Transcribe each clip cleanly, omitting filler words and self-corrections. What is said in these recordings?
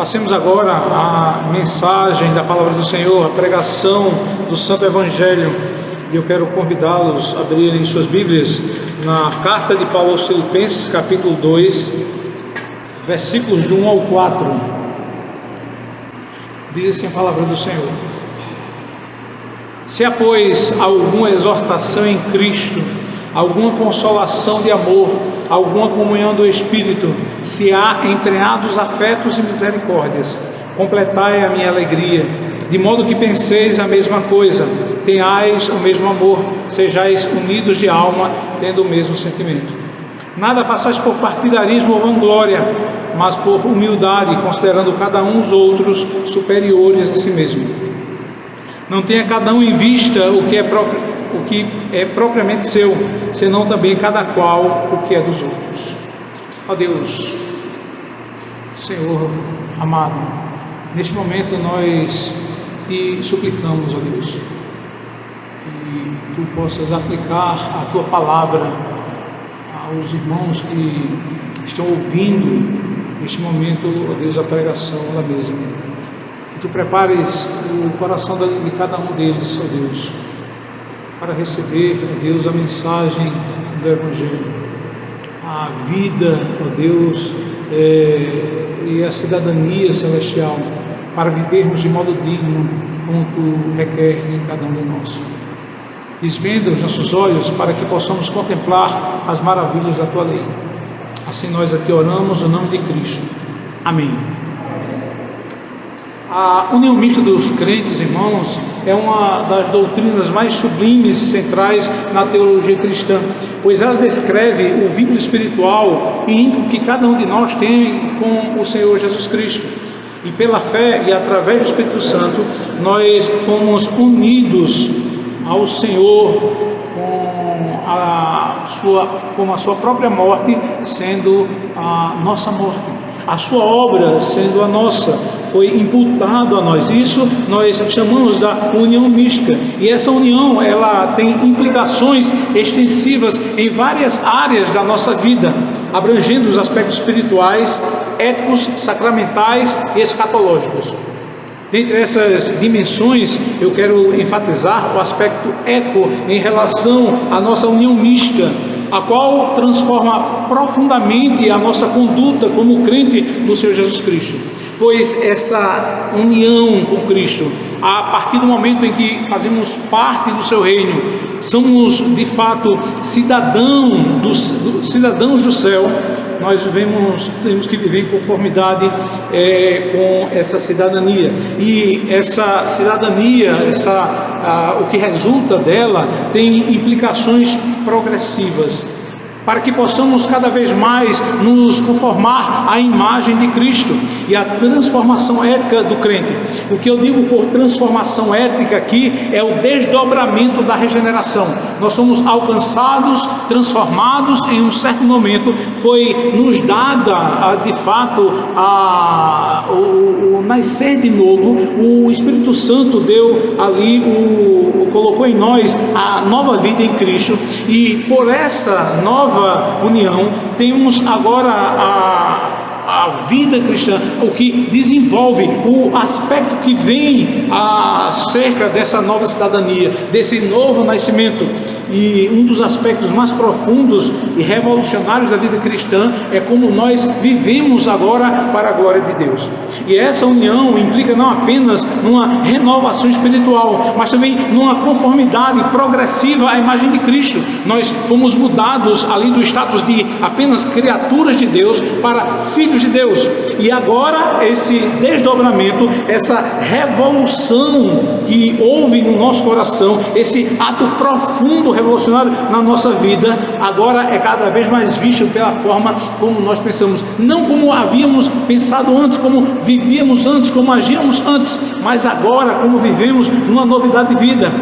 Passemos agora a mensagem da palavra do Senhor, a pregação do Santo Evangelho. E eu quero convidá-los a abrirem suas Bíblias na carta de Paulo aos Filipenses, capítulo 2, versículos do 1 ao 4. Diz assim a palavra do Senhor: Se há, pois, alguma exortação em Cristo, alguma consolação de amor, alguma comunhão do Espírito, se há entreados afetos e misericórdias, completai a minha alegria, de modo que penseis a mesma coisa, tenhais o mesmo amor, sejais unidos de alma, tendo o mesmo sentimento. Nada façais por partidarismo ou vanglória, mas por humildade, considerando cada um os outros superiores a si mesmo. Não tenha cada um em vista o que é propriamente seu, senão também cada qual o que é dos outros. Ó Deus, Senhor amado, neste momento nós te suplicamos, ó Deus, que tu possas aplicar a tua palavra aos irmãos que estão ouvindo neste momento, ó Deus, a pregação da mesma. Que tu prepares o coração de cada um deles, ó Deus, para receber, ó Deus, a mensagem do Evangelho, a vida, ó Deus, e a cidadania celestial, para vivermos de modo digno, como tu requer em cada um de nós. Desvenda os nossos olhos para que possamos contemplar as maravilhas da tua lei. Assim nós aqui oramos no nome de Cristo. Amém. A união mista dos crentes, irmãos, é uma das doutrinas mais sublimes e centrais na teologia cristã, pois ela descreve o vínculo espiritual e íntimo que cada um de nós tem com o Senhor Jesus Cristo. E pela fé e através do Espírito Santo, nós fomos unidos ao Senhor com a sua própria morte sendo a nossa morte, a sua obra sendo a nossa, foi imputado a nós. Isso nós chamamos da união mística, e essa união ela tem implicações extensivas em várias áreas da nossa vida, abrangendo os aspectos espirituais, éticos, sacramentais e escatológicos. Dentre essas dimensões, eu quero enfatizar o aspecto ético em relação à nossa união mística, a qual transforma profundamente a nossa conduta como crente no Senhor Jesus Cristo. Pois essa união com Cristo, a partir do momento em que fazemos parte do seu reino, somos de fato cidadãos do céu, nós temos que viver em conformidade com essa cidadania. E essa cidadania, o que resulta dela, tem implicações progressivas, para que possamos cada vez mais nos conformar à imagem de Cristo e à transformação ética do crente. O que eu digo por transformação ética aqui é o desdobramento da regeneração. Nós somos alcançados, transformados em um certo momento, foi nos dada de fato o nascer de novo. O Espírito Santo deu ali, colocou em nós a nova vida em Cristo, e por essa nova união temos agora a vida cristã, o que desenvolve o aspecto que vem acerca dessa nova cidadania, desse novo nascimento. E um dos aspectos mais profundos e revolucionários da vida cristã é como nós vivemos agora para a glória de Deus. E essa união implica não apenas numa renovação espiritual, mas também numa conformidade progressiva à imagem de Cristo. Nós fomos mudados ali do status de apenas criaturas de Deus para filhos de Deus. E agora esse desdobramento, essa revolução que houve no nosso coração, esse ato profundo revolucionário na nossa vida, agora é cada vez mais visto pela forma como nós pensamos, não como havíamos pensado antes, como vivíamos antes, como agíamos antes, mas agora como vivemos numa novidade de vida.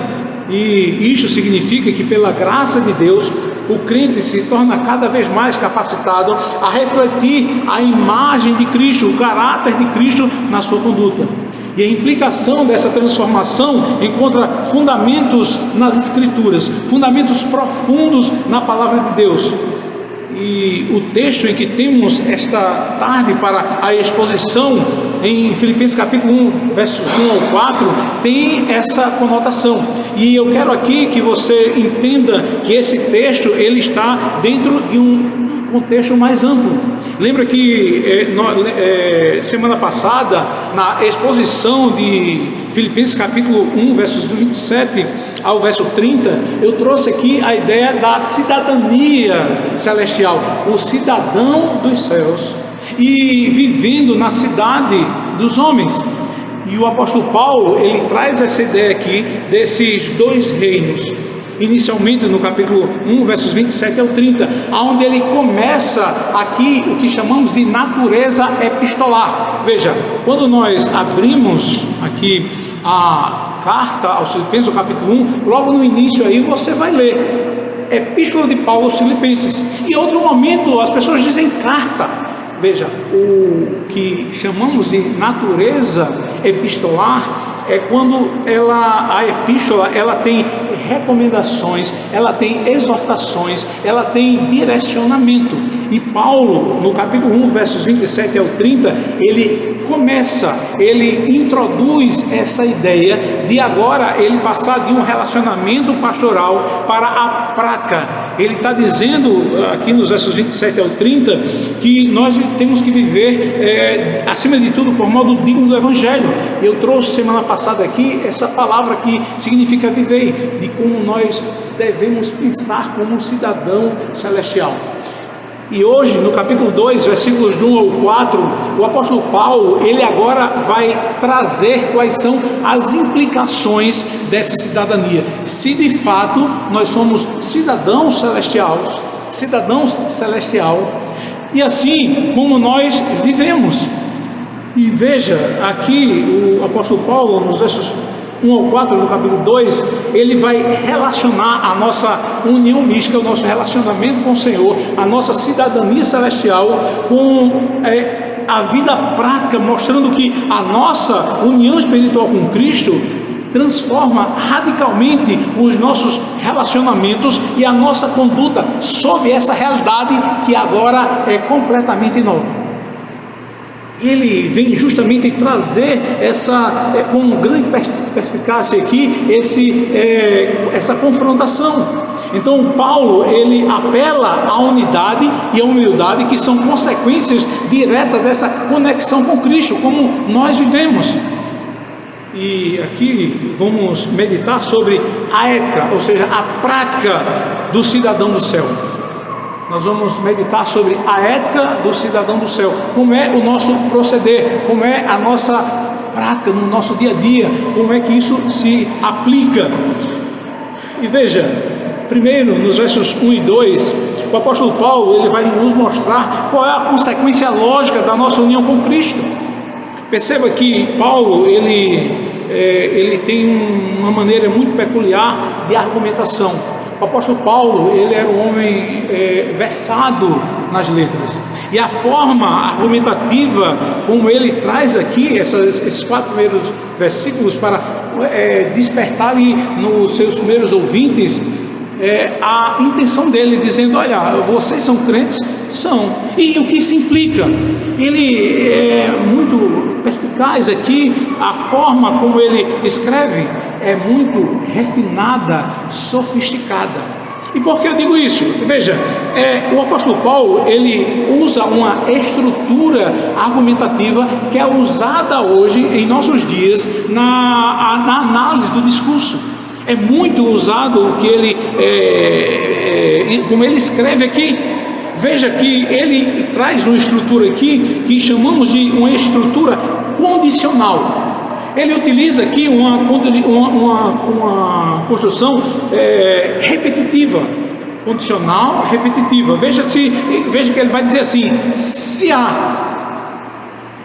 E isso significa que pela graça de Deus, o crente se torna cada vez mais capacitado a refletir a imagem de Cristo, o caráter de Cristo na sua conduta. E a implicação dessa transformação encontra fundamentos nas Escrituras, fundamentos profundos na Palavra de Deus. E o texto em que temos esta tarde para a exposição em Filipenses capítulo 1, versos 1 ao 4, tem essa conotação. E eu quero aqui que você entenda que esse texto ele está dentro de um contexto mais amplo. Lembra que semana passada, na exposição de Filipenses capítulo 1, versos 27 ao verso 30, eu trouxe aqui a ideia da cidadania celestial, o cidadão dos céus e vivendo na cidade dos homens. E o apóstolo Paulo, ele traz essa ideia aqui desses dois reinos, inicialmente no capítulo 1, versos 27 ao 30, onde ele começa aqui o que chamamos de natureza epistolar. Veja, quando nós abrimos aqui a carta aos Filipenses, o capítulo 1, logo no início aí você vai ler Epístola de Paulo aos Filipenses. Em outro momento as pessoas dizem carta. Veja, o que chamamos de natureza epistolar é quando a epístola ela tem recomendações, ela tem exortações, ela tem direcionamento. E Paulo, no capítulo 1, versos 27 ao 30, ele introduz essa ideia de agora ele passar de um relacionamento pastoral para a prática. Ele está dizendo aqui nos versos 27 ao 30 que nós temos que viver acima de tudo por modo digno do Evangelho. Eu trouxe semana passada aqui essa palavra que significa viver, de como nós devemos pensar como um cidadão celestial. E hoje, no capítulo 2, versículos de 1 ao 4, o apóstolo Paulo, ele agora vai trazer quais são as implicações dessa cidadania. Se de fato nós somos cidadãos celestial, e assim como nós vivemos. E veja, aqui o apóstolo Paulo, nos versos 1 ao 4 do capítulo 2, ele vai relacionar a nossa união mística, o nosso relacionamento com o Senhor, a nossa cidadania celestial com a vida prática, mostrando que a nossa união espiritual com Cristo transforma radicalmente os nossos relacionamentos e a nossa conduta sob essa realidade que agora é completamente nova. Ele vem justamente trazer com grande perspicácia aqui, essa confrontação. Então Paulo, ele apela à unidade e à humildade, que são consequências diretas dessa conexão com Cristo, como nós vivemos. E aqui vamos meditar sobre a ética, ou seja, a prática do cidadão do céu. Nós vamos meditar sobre a ética do cidadão do céu, como é o nosso proceder, como é a nossa prática no nosso dia a dia, como é que isso se aplica. E veja, primeiro nos versos 1 e 2, o apóstolo Paulo ele vai nos mostrar qual é a consequência lógica da nossa união com Cristo. Perceba que Paulo ele tem uma maneira muito peculiar de argumentação. O apóstolo Paulo, ele era um homem versado nas letras, e a forma argumentativa como ele traz aqui esses 4 primeiros versículos para despertar ali nos seus primeiros ouvintes a intenção dele, dizendo: olha, vocês são crentes? São. E o que isso implica? Ele é muito perspicaz aqui, a forma como ele escreve é muito refinada, sofisticada. E por que eu digo isso? Veja, o apóstolo Paulo, ele usa uma estrutura argumentativa que é usada hoje, em nossos dias, na análise do discurso. É muito usado o que ele, como ele escreve aqui. Veja que ele traz uma estrutura aqui que chamamos de uma estrutura condicional. Ele utiliza aqui uma construção repetitiva, condicional repetitiva. Veja que ele vai dizer assim: se há.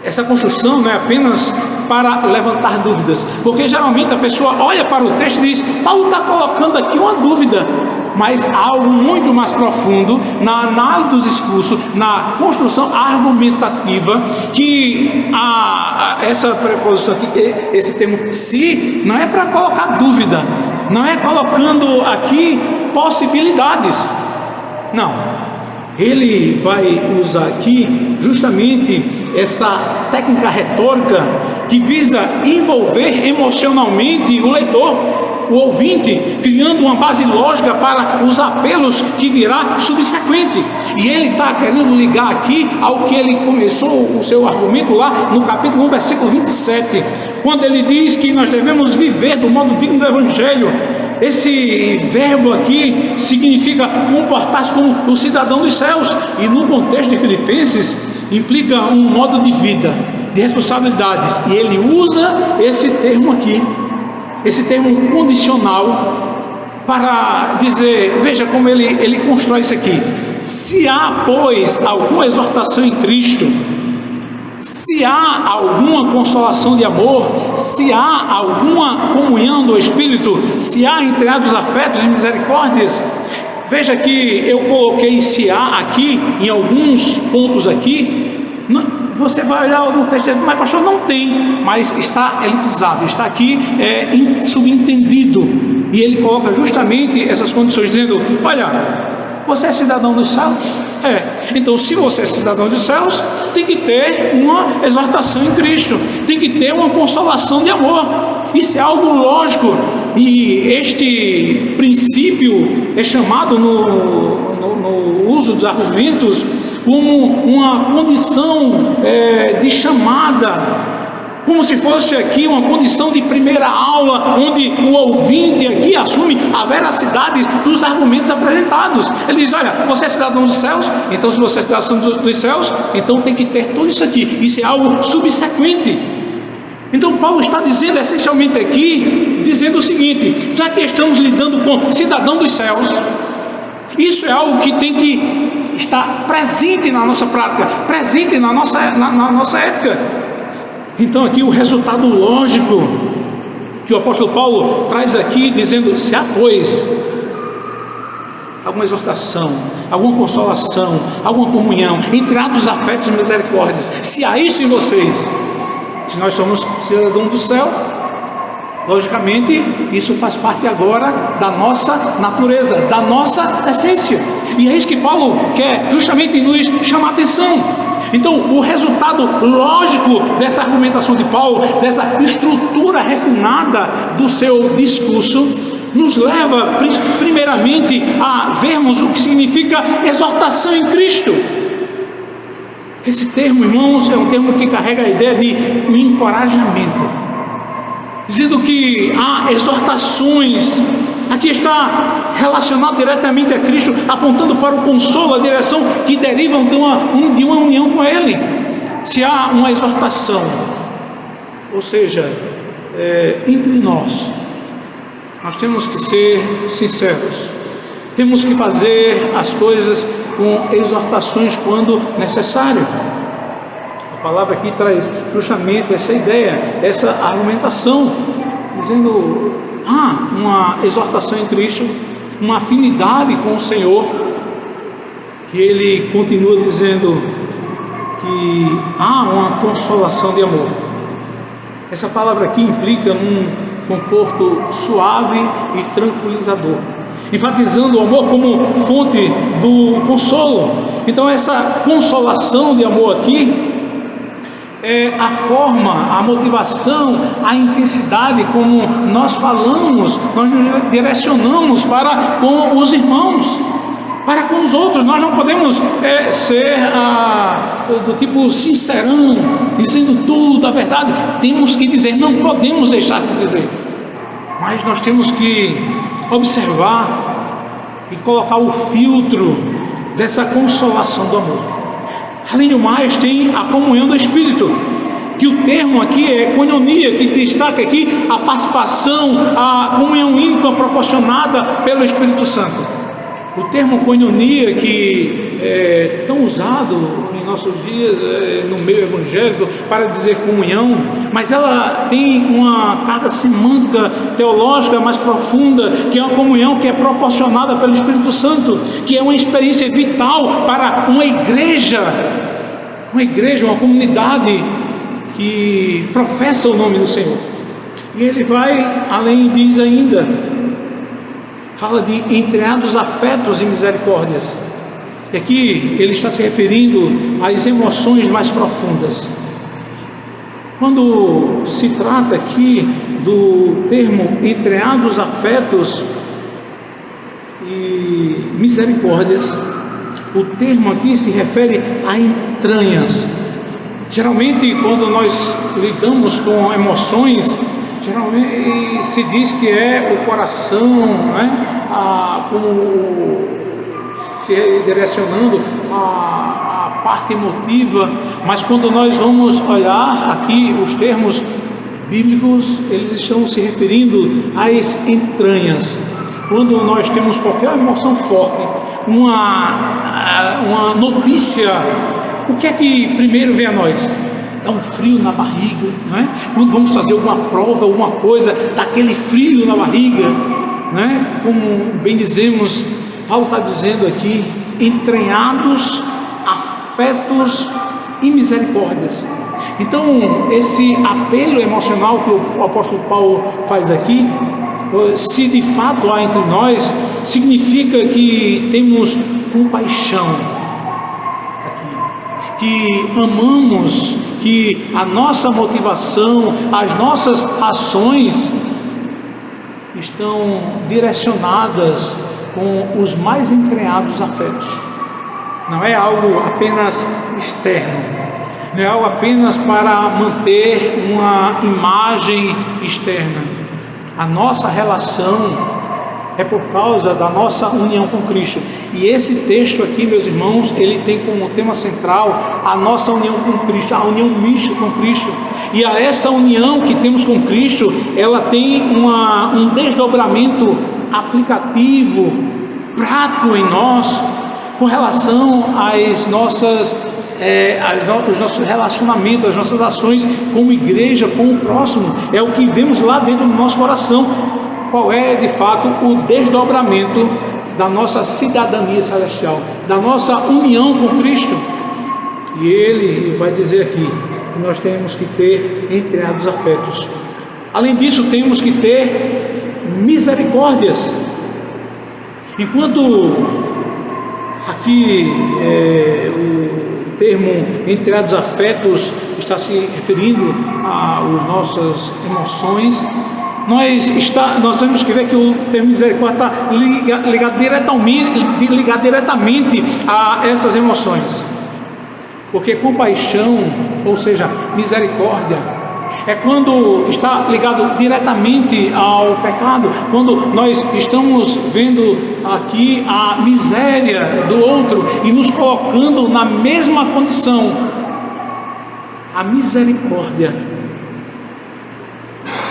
Essa construção não é apenas para levantar dúvidas, porque geralmente a pessoa olha para o texto e diz: Paulo está colocando aqui uma dúvida, mas há algo muito mais profundo na análise do discurso, na construção argumentativa, que essa preposição aqui, esse termo se, não é para colocar dúvida, não é colocando aqui possibilidades, não, ele vai usar aqui justamente essa técnica retórica que visa envolver emocionalmente o leitor, o ouvinte, criando uma base lógica para os apelos que virá subsequente. E ele está querendo ligar aqui ao que ele começou o seu argumento lá no capítulo 1, versículo 27, quando ele diz que nós devemos viver do modo digno do Evangelho. Esse verbo aqui significa comportar-se como o cidadão dos céus, e no contexto de Filipenses implica um modo de vida, de responsabilidades, e ele usa esse termo aqui, esse termo condicional, para dizer, veja como ele constrói isso aqui: se há, pois, alguma exortação em Cristo, se há alguma consolação de amor, se há alguma comunhão do Espírito, se há entreados afetos e misericórdias. Veja que eu coloquei se há aqui, em alguns pontos aqui. Você vai olhar no texto, mas pastor, não tem, mas está elipsado, está aqui subentendido, e ele coloca justamente essas condições, dizendo: olha, você é cidadão dos céus? Então, se você é cidadão dos céus, tem que ter uma exortação em Cristo, tem que ter uma consolação de amor. Isso é algo lógico, e este princípio é chamado no uso dos argumentos como uma condição de chamada, como se fosse aqui uma condição de primeira aula, onde o ouvinte aqui assume a veracidade dos argumentos apresentados. Ele diz: olha, você é cidadão dos céus, então se você é cidadão dos céus, então tem que ter tudo isso aqui. Isso é algo subsequente. Então Paulo está dizendo essencialmente aqui, dizendo o seguinte: já que estamos lidando com cidadão dos céus, isso é algo que tem que estar presente na nossa prática, presente na nossa ética. Então aqui o resultado lógico que o apóstolo Paulo traz aqui, dizendo: se há, pois, alguma exortação, alguma consolação, alguma comunhão, entreados afetos e misericórdias, se há isso em vocês, se nós somos cidadãos do céu, logicamente isso faz parte agora da nossa natureza, da nossa essência, e é isso que Paulo quer justamente nos chamar a atenção. Então, o resultado lógico dessa argumentação de Paulo, dessa estrutura refinada do seu discurso, nos leva primeiramente a vermos o que significa exortação em Cristo. Esse termo, irmãos, é um termo que carrega a ideia de um encorajamento, dizendo que há exortações. Aqui está relacionado diretamente a Cristo, apontando para o consolo, a direção que derivam de uma união com Ele. Se há uma exortação, ou seja, entre nós temos que ser sinceros, temos que fazer as coisas com exortações quando necessário. A palavra aqui traz justamente essa ideia, essa argumentação, dizendo: há uma exortação em Cristo, uma afinidade com o Senhor, que ele continua dizendo que há uma consolação de amor. Essa palavra aqui implica um conforto suave e tranquilizador, enfatizando o amor como fonte do consolo. Então essa consolação de amor aqui é a forma, a motivação, a intensidade como nós falamos, nós nos direcionamos para com os irmãos, para com os outros. Nós não podemos ser do tipo sincerão, dizendo tudo, a verdade. Temos que dizer, não podemos deixar de dizer, mas nós temos que observar e colocar o filtro dessa consolação do amor. Além do mais, tem a comunhão do Espírito, que o termo aqui é koinonia, que destaca aqui a participação, a comunhão íntima proporcionada pelo Espírito Santo. O termo koinonia, que é tão usado em nossos dias no meio evangélico para dizer comunhão, mas ela tem uma carga semântica teológica mais profunda, que é uma comunhão que é proporcionada pelo Espírito Santo, que é uma experiência vital para uma igreja, uma comunidade que professa o nome do Senhor. E ele vai além, diz ainda, fala de entreados afetos e misericórdias. E aqui ele está se referindo às emoções mais profundas. Quando se trata aqui do termo entreados afetos e misericórdias, o termo aqui se refere a entranhas. Geralmente, quando nós lidamos com emoções, geralmente se diz que é o coração, né? Como se direcionando a parte emotiva, mas quando nós vamos olhar aqui os termos bíblicos, eles estão se referindo às entranhas. Quando nós temos qualquer emoção forte, uma notícia, o que é que primeiro vem a nós? Dá um frio na barriga, não é? Quando vamos fazer alguma prova, alguma coisa, dá aquele frio na barriga, não é? Como bem dizemos, Paulo está dizendo aqui, entranhados afetos e misericórdias. Então, esse apelo emocional que o apóstolo Paulo faz aqui, se de fato há entre nós, significa que temos compaixão, que amamos, que a nossa motivação, as nossas ações estão direcionadas com os mais entranhados afetos. Não é algo apenas externo, não é algo apenas para manter uma imagem externa. A nossa relação é por causa da nossa união com Cristo. E esse texto aqui, meus irmãos, ele tem como tema central a nossa união com Cristo, a união mística com Cristo. E a essa união que temos com Cristo, ela tem um desdobramento aplicativo, prático em nós, com relação às nossas os nossos relacionamentos, as nossas ações como igreja, com o próximo. É o que vemos lá dentro do nosso coração. Qual é de fato o desdobramento da nossa cidadania celestial, da nossa união com Cristo? E ele vai dizer aqui que nós temos que ter entreados afetos. Além disso, temos que ter misericórdias. Enquanto aqui o termo entreados afetos está se referindo às nossas emoções, nós temos que ver que o termo misericórdia está ligado diretamente a essas emoções. Porque compaixão, ou seja, misericórdia, é quando está ligado diretamente ao pecado, quando nós estamos vendo aqui a miséria do outro e nos colocando na mesma condição. A misericórdia.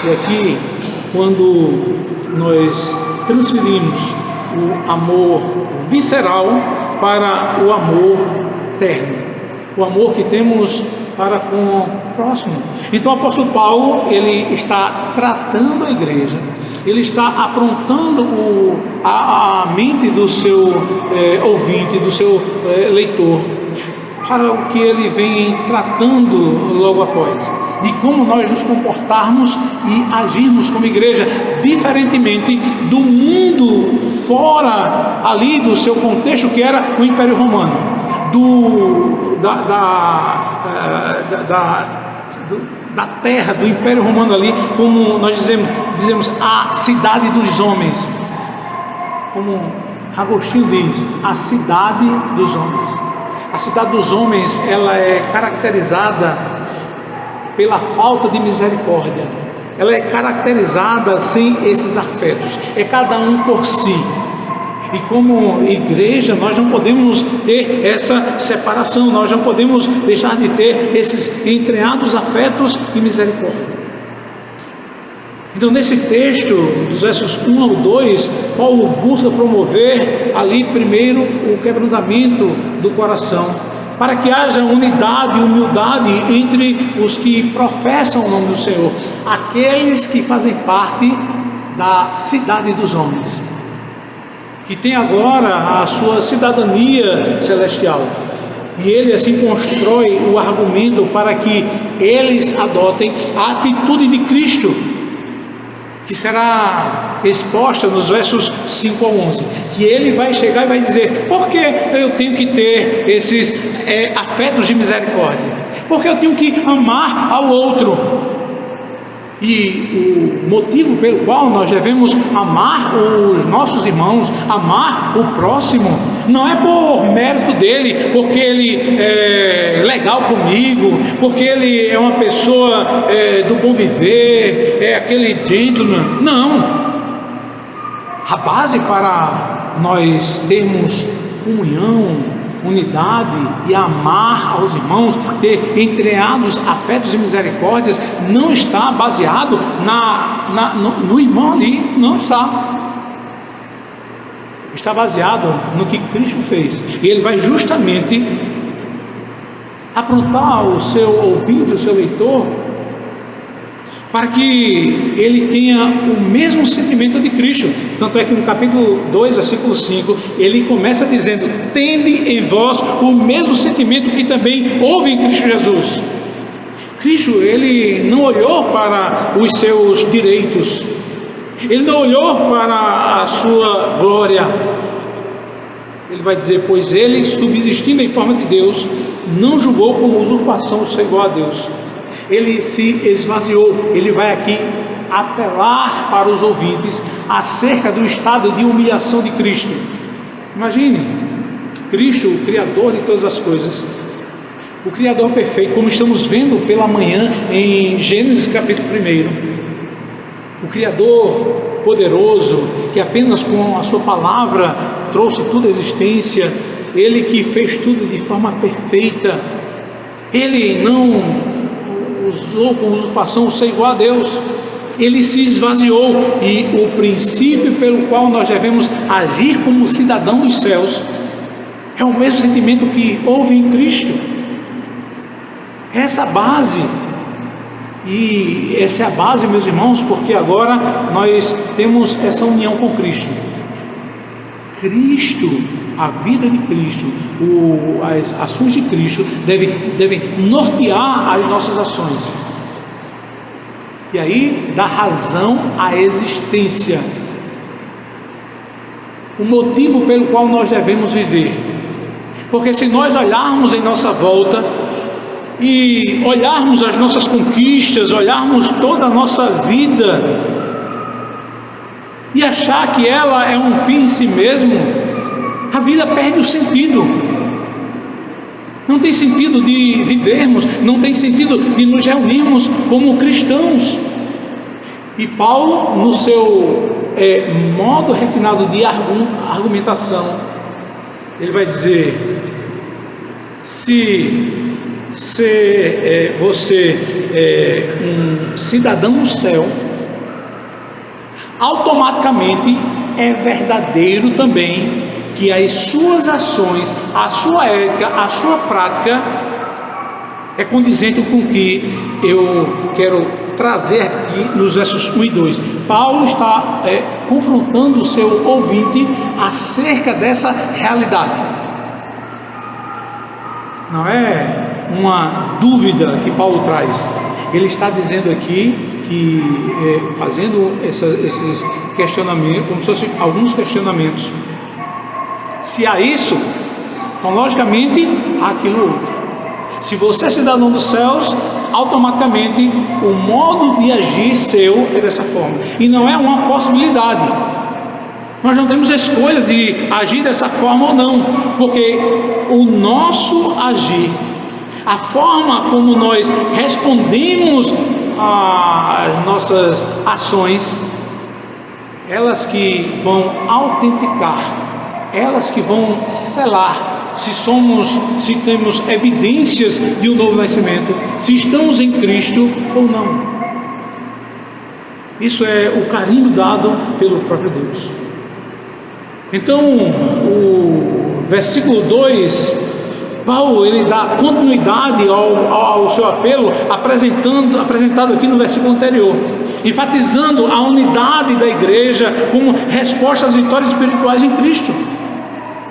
E aqui, quando nós transferimos o amor visceral para o amor terno, o amor que temos para com o próximo. Então o apóstolo Paulo, ele está tratando a igreja, ele está aprontando a mente do seu ouvinte, do seu leitor, para o que ele vem tratando logo após, de como nós nos comportarmos e agirmos como igreja, diferentemente do mundo fora ali do seu contexto, que era o Império Romano, da terra, do Império Romano ali, como nós dizemos a cidade dos homens, como Agostinho diz, a cidade dos homens. A cidade dos homens, ela é caracterizada pela falta de misericórdia, ela é caracterizada sem esses afetos, é cada um por si. E como igreja, nós não podemos ter essa separação, nós não podemos deixar de ter esses entreados afetos e misericórdia. Então, nesse texto, dos versos 1 ao 2, Paulo busca promover ali primeiro o quebrantamento do coração, para que haja unidade e humildade entre os que professam o nome do Senhor, aqueles que fazem parte da cidade dos homens, que tem agora a sua cidadania celestial. E ele assim constrói o argumento para que eles adotem a atitude de Cristo, que que será exposta nos versos 5 a 11, que ele vai chegar e vai dizer: por que eu tenho que ter esses afetos de misericórdia? Porque eu tenho que amar ao outro. E o motivo pelo qual nós devemos amar os nossos irmãos, amar o próximo, não é por mérito dele, porque ele é legal comigo, porque ele é uma pessoa do bom viver, é aquele gentleman. Não. A base para nós termos comunhão, unidade e amar aos irmãos, ter entreados afetos e misericórdias, não está baseado no irmão ali, não está. Está baseado no que Cristo fez. E ele vai justamente aprontar o seu ouvinte, o seu leitor, para que ele tenha o mesmo sentimento de Cristo. Tanto é que no capítulo 2, versículo 5, ele começa dizendo: tende em vós o mesmo sentimento que também houve em Cristo Jesus. Cristo, ele não olhou para os seus direitos, ele não olhou para a sua glória. Ele vai dizer: pois ele, subsistindo em forma de Deus, não julgou como usurpação o ser igual a Deus. Ele se esvaziou. Ele vai aqui apelar para os ouvintes acerca do estado de humilhação de Cristo. Imagine, Cristo, o Criador de todas as coisas, o Criador perfeito, como estamos vendo pela manhã em Gênesis capítulo 1, o Criador poderoso, que apenas com a sua palavra trouxe tudo à existência, ele que fez tudo de forma perfeita, ele não usou com usurpação o ser igual a Deus, ele se esvaziou. E o princípio pelo qual nós devemos agir como cidadão dos céus é o mesmo sentimento que houve em Cristo. Essa base, e essa é a base, meus irmãos, porque agora nós temos essa união com Cristo. A vida de Cristo, as ações de Cristo devem nortear as nossas ações. E aí dá razão à existência, o motivo pelo qual nós devemos viver. Porque se nós olharmos em nossa volta e olharmos as nossas conquistas, olharmos toda a nossa vida e achar que ela é um fim em si mesmo, a vida perde o sentido. Não tem sentido de vivermos, não tem sentido de nos reunirmos como cristãos. E Paulo, no seu modo refinado de argumentação, ele vai dizer: se você é um cidadão do céu, automaticamente é verdadeiro também que as suas ações, a sua ética, a sua prática é condizente com o que eu quero trazer aqui nos versos 1 e 2. Paulo está confrontando o seu ouvinte acerca dessa realidade. Não é uma dúvida que Paulo traz. Ele está dizendo aqui que, fazendo esses questionamentos, como se fossem alguns questionamentos. Se há isso, então logicamente há aquilo outro. Se você é cidadão dos céus, automaticamente o modo de agir seu é dessa forma. E não é uma possibilidade. Nós não temos escolha de agir dessa forma ou não, porque o nosso agir, a forma como nós respondemos às nossas ações, elas que vão autenticar, elas que vão selar se temos evidências de um novo nascimento, se estamos em Cristo ou não. Isso é o carinho dado pelo próprio Deus. Então, o versículo 2, Paulo ele dá continuidade ao seu apelo apresentado aqui no versículo anterior, enfatizando a unidade da igreja como resposta às vitórias espirituais em Cristo.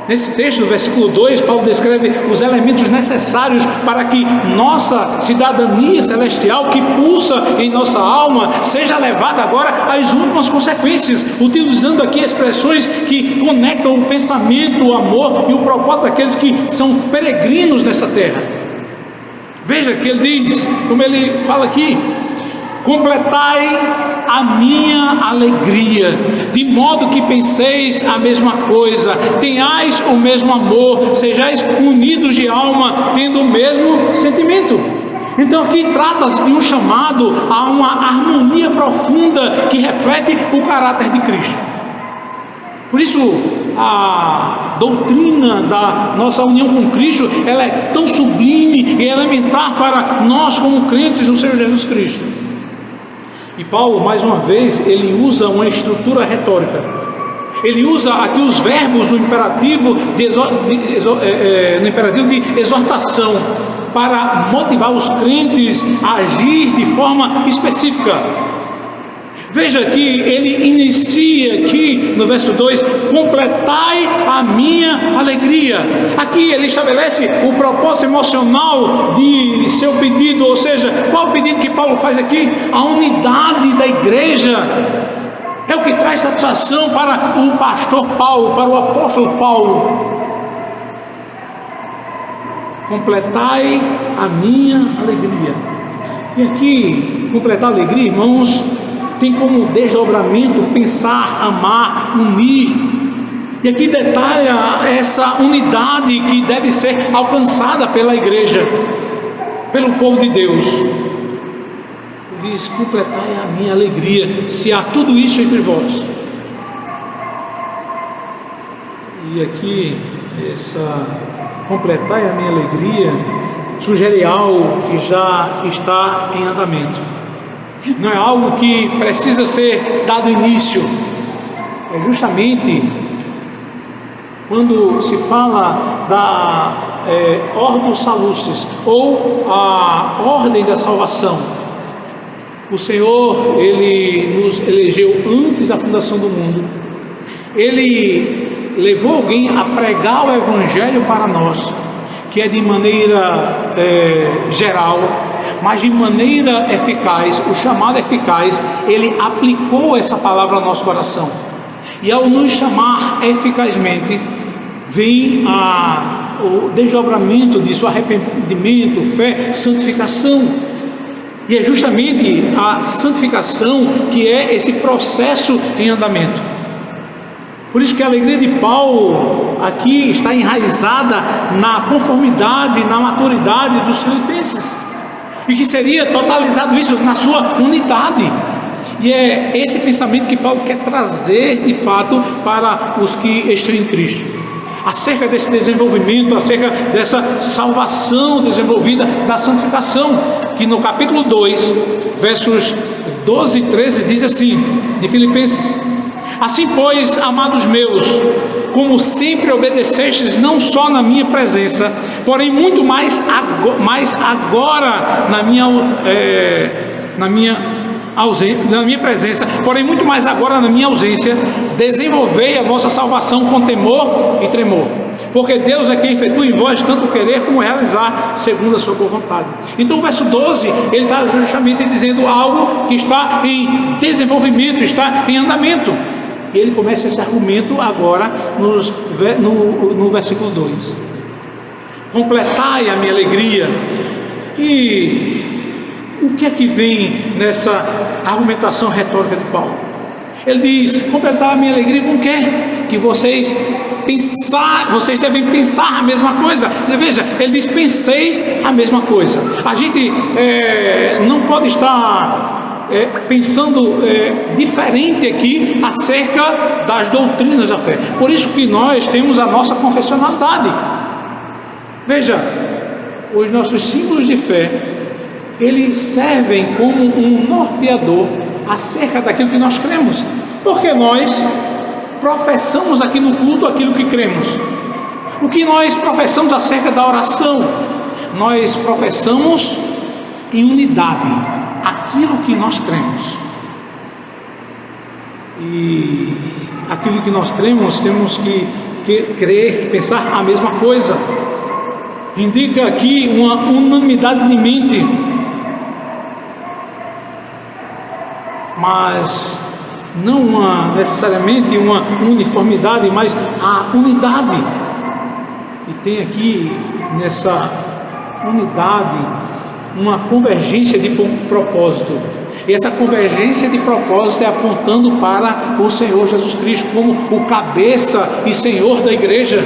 Nesse texto, no versículo 2, Paulo descreve os elementos necessários para que nossa cidadania celestial, que pulsa em nossa alma, seja levada agora às últimas consequências, utilizando aqui expressões que conectam o pensamento, o amor e o propósito daqueles que são peregrinos nessa terra. Veja que ele diz, como ele fala aqui: completai a minha alegria, de modo que penseis a mesma coisa, tenhais o mesmo amor, sejais unidos de alma, tendo o mesmo sentimento. Então aqui trata-se de um chamado a uma harmonia profunda que reflete o caráter de Cristo. Por isso a doutrina da nossa união com Cristo, ela é tão sublime e elementar para nós como crentes no Senhor Jesus Cristo. E Paulo, mais uma vez, ele usa uma estrutura retórica. Ele usa aqui os verbos no imperativo de exortação, para motivar os crentes a agir de forma específica. Veja que ele inicia aqui no verso 2: completai a minha alegria. Aqui ele estabelece o propósito emocional de seu pedido, ou seja, qual o pedido que Paulo faz aqui? A unidade da igreja. É o que traz satisfação para o pastor Paulo, para o apóstolo Paulo. Completai a minha alegria. E aqui, completar a alegria, irmãos, tem como desdobramento pensar, amar, unir. E aqui detalha essa unidade que deve ser alcançada pela igreja, pelo povo de Deus. Ele diz: completai a minha alegria, se há tudo isso entre vós. E aqui, completai a minha alegria, sugere algo que já está em andamento. Não é algo que precisa ser dado início. É justamente quando se fala da Ordo Salucis, ou a ordem da salvação. O Senhor, Ele nos elegeu antes da fundação do mundo. Ele levou alguém a pregar o Evangelho para nós, que é de maneira geral, mas de maneira eficaz, o chamado eficaz, ele aplicou essa palavra ao nosso coração. E ao nos chamar eficazmente, vem o desdobramento disso, arrependimento, fé, santificação. E é justamente a santificação que é esse processo em andamento. Por isso que a alegria de Paulo aqui está enraizada na conformidade, na maturidade dos filipenses. E que seria totalizado isso na sua unidade. E é esse pensamento que Paulo quer trazer de fato para os que estão em Cristo, acerca desse desenvolvimento, acerca dessa salvação desenvolvida, da santificação, que no capítulo 2, versos 12 e 13 diz assim, de Filipenses: assim pois, amados meus, como sempre obedecestes, não só na minha presença, porém muito mais agora na minha presença, porém muito mais agora na minha ausência, desenvolvei a vossa salvação com temor e tremor, porque Deus é quem efetua em vós tanto querer como realizar segundo a sua boa vontade. Então o verso 12, ele está justamente dizendo algo que está em desenvolvimento, está em andamento. E ele começa esse argumento agora no versículo 2: completai a minha alegria. E o que é que vem nessa argumentação retórica de Paulo? Ele diz: completar a minha alegria com o quê? Que vocês devem pensar a mesma coisa. Veja, ele diz: penseis a mesma coisa. A gente não pode estar pensando diferente aqui acerca das doutrinas da fé. Por isso que nós temos a nossa confessionalidade. Veja, os nossos símbolos de fé, eles servem como um norteador acerca daquilo que nós cremos, porque nós professamos aqui no culto aquilo que cremos. O que nós professamos acerca da oração? Nós professamos em unidade aquilo que nós cremos. E aquilo que nós cremos, temos que crer, pensar a mesma coisa. Indica aqui uma unanimidade de mente, mas não necessariamente uma uniformidade, mas a unidade. E tem aqui nessa unidade uma convergência de propósito. E essa convergência de propósito é apontando para o Senhor Jesus Cristo como o cabeça e Senhor da igreja,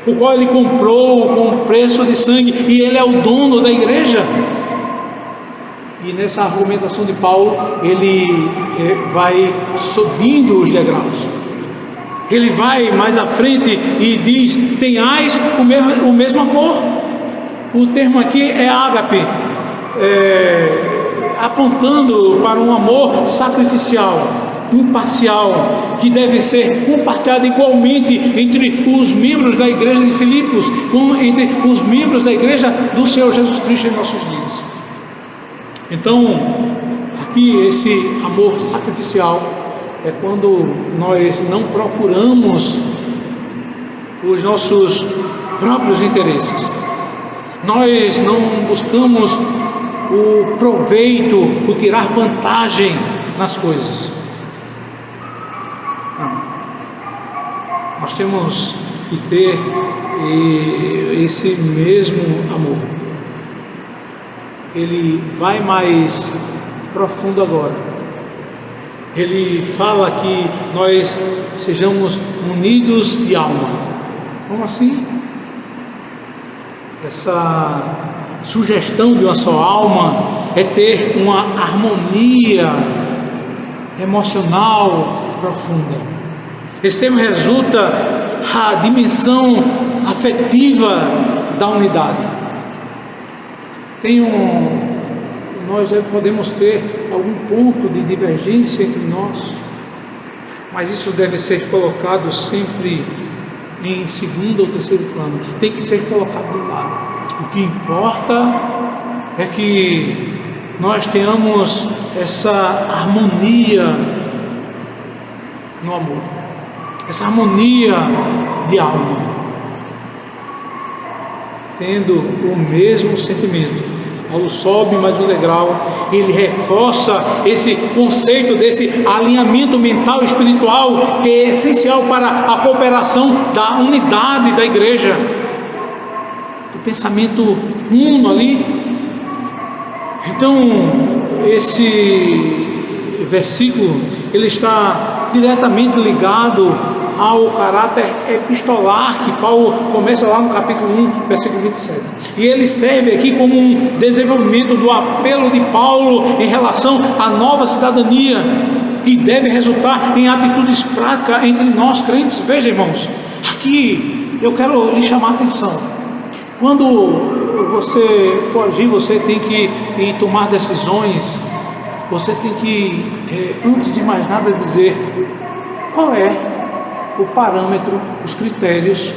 o qual Ele comprou com preço de sangue, e Ele é o dono da igreja. E nessa argumentação de Paulo, ele vai subindo os degraus. Ele vai mais à frente e diz: tenhais o mesmo amor. O termo aqui é ágape, apontando para um amor sacrificial, imparcial, que deve ser compartilhado igualmente entre os membros da igreja de Filipos, como entre os membros da igreja do Senhor Jesus Cristo em nossos dias. Então, aqui esse amor sacrificial é quando nós não procuramos os nossos próprios interesses, nós não buscamos o proveito, o tirar vantagem nas coisas. Não. Nós temos que ter esse mesmo amor. Ele vai mais profundo agora. Ele fala que nós sejamos unidos de alma. Como assim? Essa sugestão de uma só alma é ter uma harmonia emocional profunda. Esse termo resulta a dimensão afetiva da unidade. Nós podemos ter algum ponto de divergência entre nós, mas isso deve ser colocado sempre em segundo ou terceiro plano. Tem que ser colocado do lado. O que importa é que nós tenhamos essa harmonia no amor, essa harmonia de alma, tendo o mesmo sentimento. Paulo sobe mais um degrau, ele reforça esse conceito desse alinhamento mental e espiritual, que é essencial para a cooperação da unidade da igreja, do pensamento uno ali. Então, esse versículo, ele está diretamente ligado ao caráter epistolar que Paulo começa lá no capítulo 1, versículo 27. E ele serve aqui como um desenvolvimento do apelo de Paulo em relação à nova cidadania, que deve resultar em atitudes práticas entre nós crentes. Veja, irmãos, aqui eu quero lhe chamar a atenção. Quando você for agir, você tem que tomar decisões, você tem que, antes de mais nada, dizer qual é o parâmetro, os critérios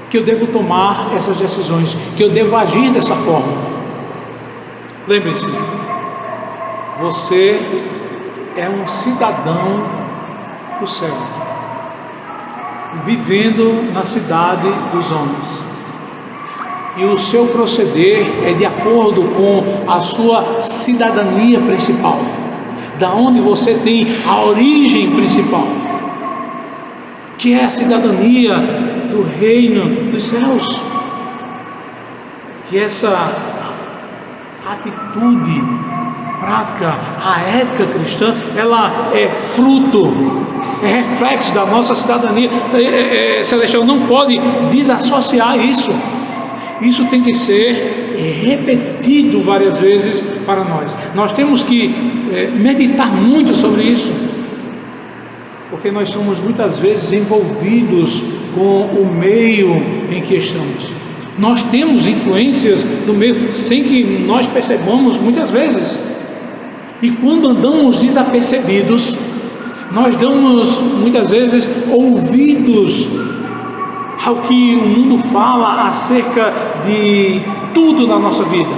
que eu devo tomar essas decisões, que eu devo agir dessa forma. Lembre-se, você é um cidadão do céu, vivendo na cidade dos homens, e o seu proceder é de acordo com a sua cidadania principal, da onde você tem a origem principal, que é a cidadania do reino dos céus. E essa atitude prática, a ética cristã, ela é fruto, é reflexo da nossa cidadania celestial. Não pode desassociar isso. Isso tem que ser repetido várias vezes para nós. Nós temos que meditar muito sobre isso, porque nós somos muitas vezes envolvidos com o meio em que estamos. Nós temos influências do meio sem que nós percebamos muitas vezes. E quando andamos desapercebidos, nós damos muitas vezes ouvidos ao que o mundo fala acerca de tudo na nossa vida,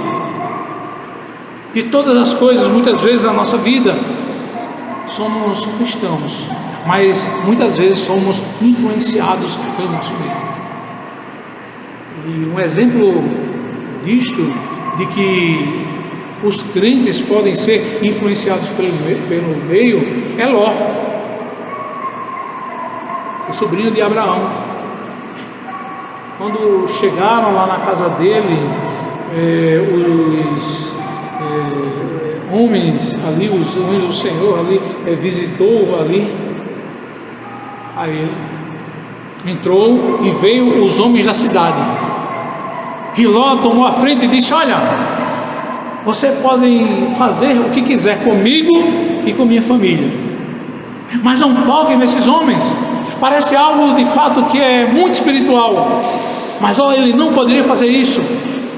de todas as coisas muitas vezes na nossa vida. Somos cristãos, mas muitas vezes somos influenciados pelo nosso meio. E um exemplo disto, de que os crentes podem ser influenciados pelo meio, é Ló, o sobrinho de Abraão. Quando chegaram lá na casa dele, os homens ali, os anjos do Senhor ali, visitou ali, aí ele entrou e veio os homens da cidade, e Ló tomou a frente e disse: olha, vocês podem fazer o que quiser comigo e com minha família, mas não toquem nesses homens. Parece algo de fato que é muito espiritual, mas ele não poderia fazer isso.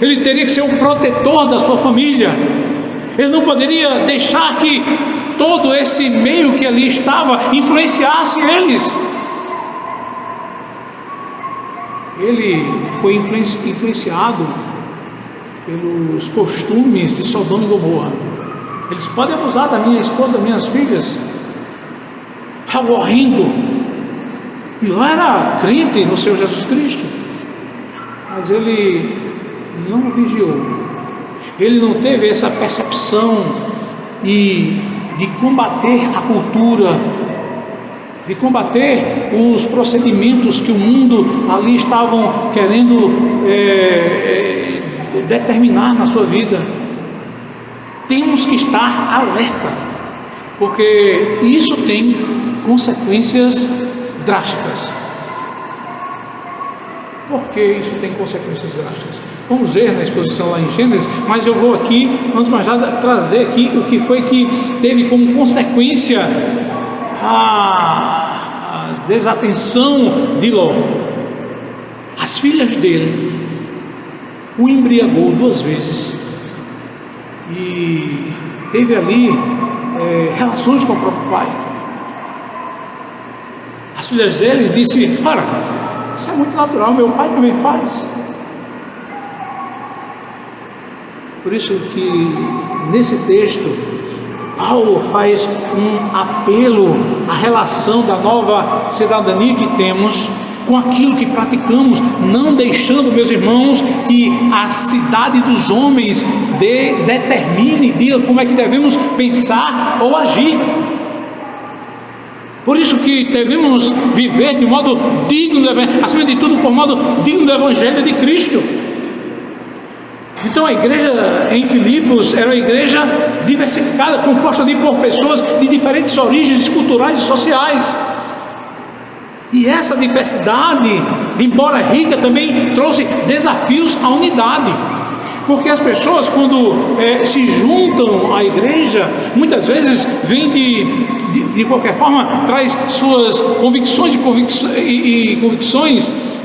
Ele teria que ser o protetor da sua família. Ele não poderia deixar que todo esse meio que ali estava influenciasse eles. Ele foi influenciado pelos costumes de Sodoma e Gomorra. Eles podem abusar da minha esposa, das minhas filhas, algo horrendo. E lá era crente no Senhor Jesus Cristo, mas ele não vigiou. Ele não teve essa percepção de combater a cultura, de combater os procedimentos que o mundo ali estavam querendo determinar na sua vida. Temos que estar alerta, porque isso tem consequências drásticas. Por que isso tem consequências drásticas? Vamos ver na exposição lá em Gênesis, mas eu vou aqui, antes de mais nada, trazer aqui o que foi que teve como consequência a desatenção de Ló. As filhas dele o embriagou 2 vezes e teve ali relações com o próprio pai. As filhas dele disse: ora, isso é muito natural, meu pai também faz. Por isso que nesse texto Paulo faz um apelo à relação da nova cidadania que temos com aquilo que praticamos, não deixando, meus irmãos, que a cidade dos homens determine, diga como é que devemos pensar ou agir. Por isso que devemos viver de modo digno, acima de tudo, por modo digno do Evangelho de Cristo. Então a igreja em Filipos era uma igreja diversificada, composta por pessoas de diferentes origens culturais e sociais. E essa diversidade, embora rica, também trouxe desafios à unidade. Porque as pessoas, quando se juntam à igreja, muitas vezes vêm de qualquer forma, traz suas convicções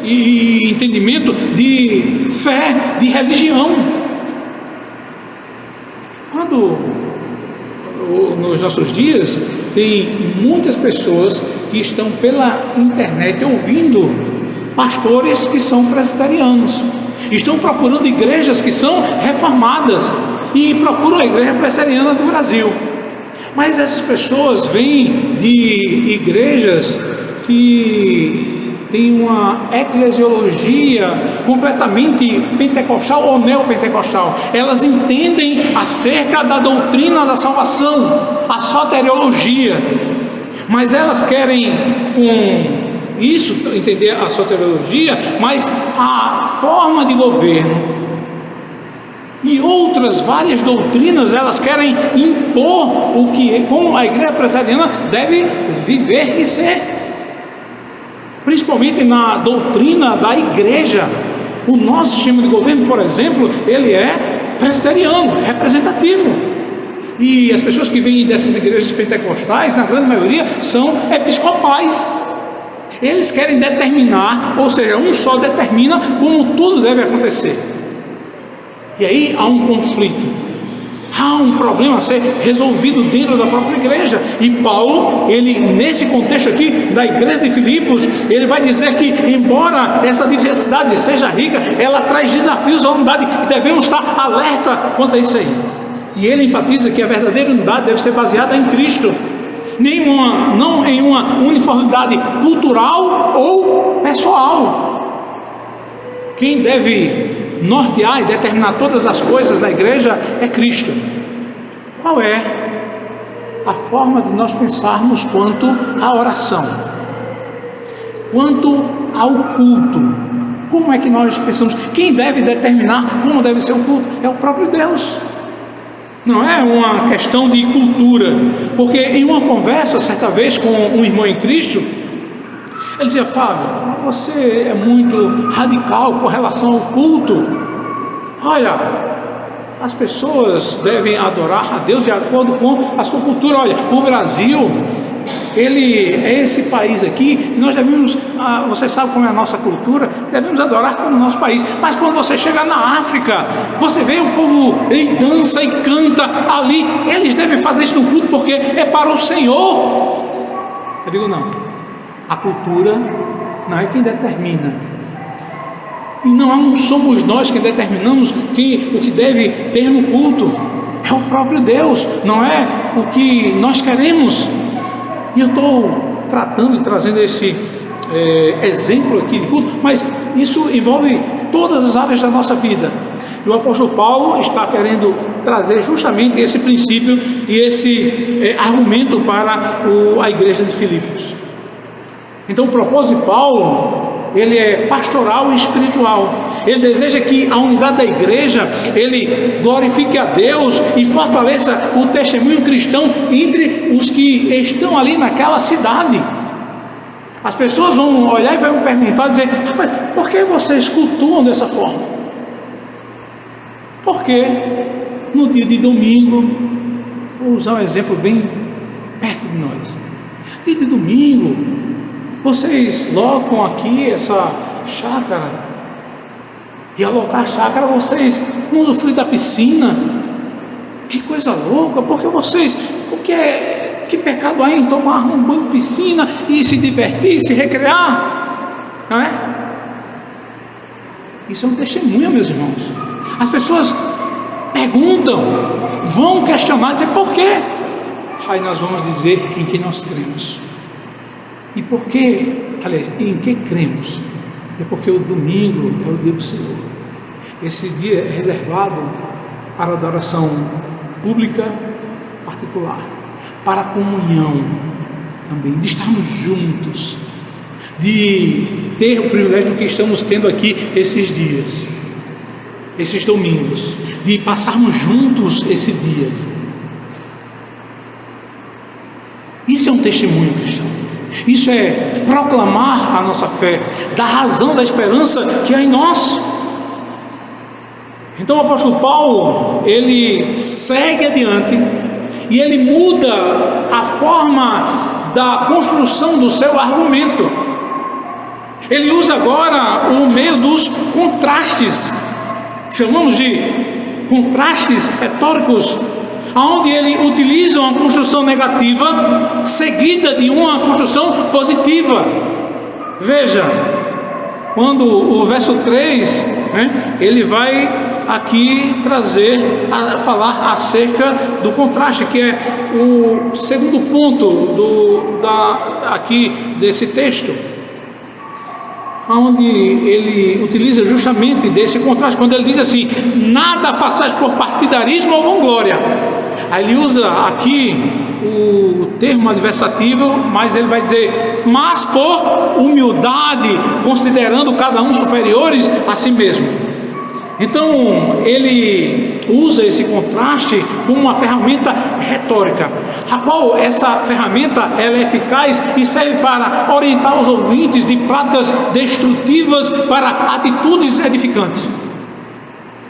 e entendimento de fé, de religião. Quando nos nossos dias tem muitas pessoas que estão pela internet ouvindo pastores que são presbiterianos, estão procurando igrejas que são reformadas e procuram a igreja presbiteriana do Brasil. Mas essas pessoas vêm de igrejas que têm uma eclesiologia completamente pentecostal ou neopentecostal. Elas entendem acerca da doutrina da salvação, a soteriologia, mas elas querem entender a soteriologia, mas a forma de governo e outras várias doutrinas elas querem impor como a igreja presbiteriana deve viver e ser, principalmente na doutrina da igreja. O nosso sistema de governo, por exemplo, ele é presbiteriano, representativo, e as pessoas que vêm dessas igrejas pentecostais, na grande maioria, são episcopais. Eles querem determinar, ou seja, um só determina como tudo deve acontecer. E aí há um conflito, há um problema a ser resolvido dentro da própria igreja. E Paulo, ele nesse contexto aqui da igreja de Filipos, ele vai dizer que embora essa diversidade seja rica, ela traz desafios à unidade e devemos estar alerta quanto a isso aí. E ele enfatiza que a verdadeira unidade deve ser baseada em Cristo. não em uma uniformidade cultural ou pessoal. Quem deve nortear e determinar todas as coisas da igreja é Cristo. Qual é a forma de nós pensarmos quanto à oração, quanto ao culto? Como é que nós pensamos? Quem deve determinar como deve ser o culto? É o próprio Deus. Não é uma questão de cultura, porque em uma conversa certa vez com um irmão em Cristo, ele dizia: Fábio, você é muito radical com relação ao culto. Olha, as pessoas devem adorar a Deus de acordo com a sua cultura. Olha, o Brasil, ele é esse país aqui, nós devemos, você sabe como é a nossa cultura, devemos adorar como o nosso país. Mas quando você chega na África, você vê o povo, ele dança e canta ali, eles devem fazer isso no culto porque é para o Senhor. Eu digo: não, a cultura não é quem determina, e não somos nós que determinamos o que deve ter no culto, é o próprio Deus, não é o que nós queremos. E eu estou tratando e trazendo esse exemplo aqui de culto, mas isso envolve todas as áreas da nossa vida. E o apóstolo Paulo está querendo trazer justamente esse princípio e esse argumento para a igreja de Filipos. Então o propósito de Paulo, ele é pastoral e espiritual. Ele deseja que a unidade da igreja, ele glorifique a Deus e fortaleça o testemunho cristão entre os que estão ali naquela cidade. As pessoas vão olhar e vão perguntar, dizer: mas por que vocês cultuam dessa forma? Porque no dia de domingo, vou usar um exemplo bem perto de nós, dia de domingo, vocês locam aqui essa chácara, e alocar a chácara, vocês não usufruem da piscina. Que coisa louca! Porque vocês, que pecado há em tomar um banho de piscina e se divertir, se recrear, não é? Isso é um testemunho, meus irmãos. As pessoas perguntam, vão questionar, dizer: por quê? Aí nós vamos dizer em que nós cremos. E por quê? Aliás, em que cremos? É porque o domingo é o dia do Senhor. Esse dia é reservado para adoração pública, particular, para a comunhão também, de estarmos juntos, de ter o privilégio que estamos tendo aqui esses dias, esses domingos, de passarmos juntos esse dia. Isso é um testemunho cristão. Isso é proclamar a nossa fé, dar razão da esperança que há em nós. Então o apóstolo Paulo, ele segue adiante e ele muda a forma da construção do seu argumento. Ele usa agora o meio dos contrastes, chamamos de contrastes retóricos, onde ele utiliza uma construção negativa seguida de uma construção positiva. Veja, quando o verso 3, ele vai aqui falar acerca do contraste, que é o segundo ponto aqui desse texto, onde ele utiliza justamente desse contraste, quando ele diz assim: nada façais por partidarismo ou vanglória. Aí ele usa aqui o termo adversativo, mas ele vai dizer: mas por humildade, considerando cada um superiores a si mesmo. Então ele usa esse contraste como uma ferramenta retórica, a qual essa ferramenta ela é eficaz e serve para orientar os ouvintes de práticas destrutivas para atitudes edificantes.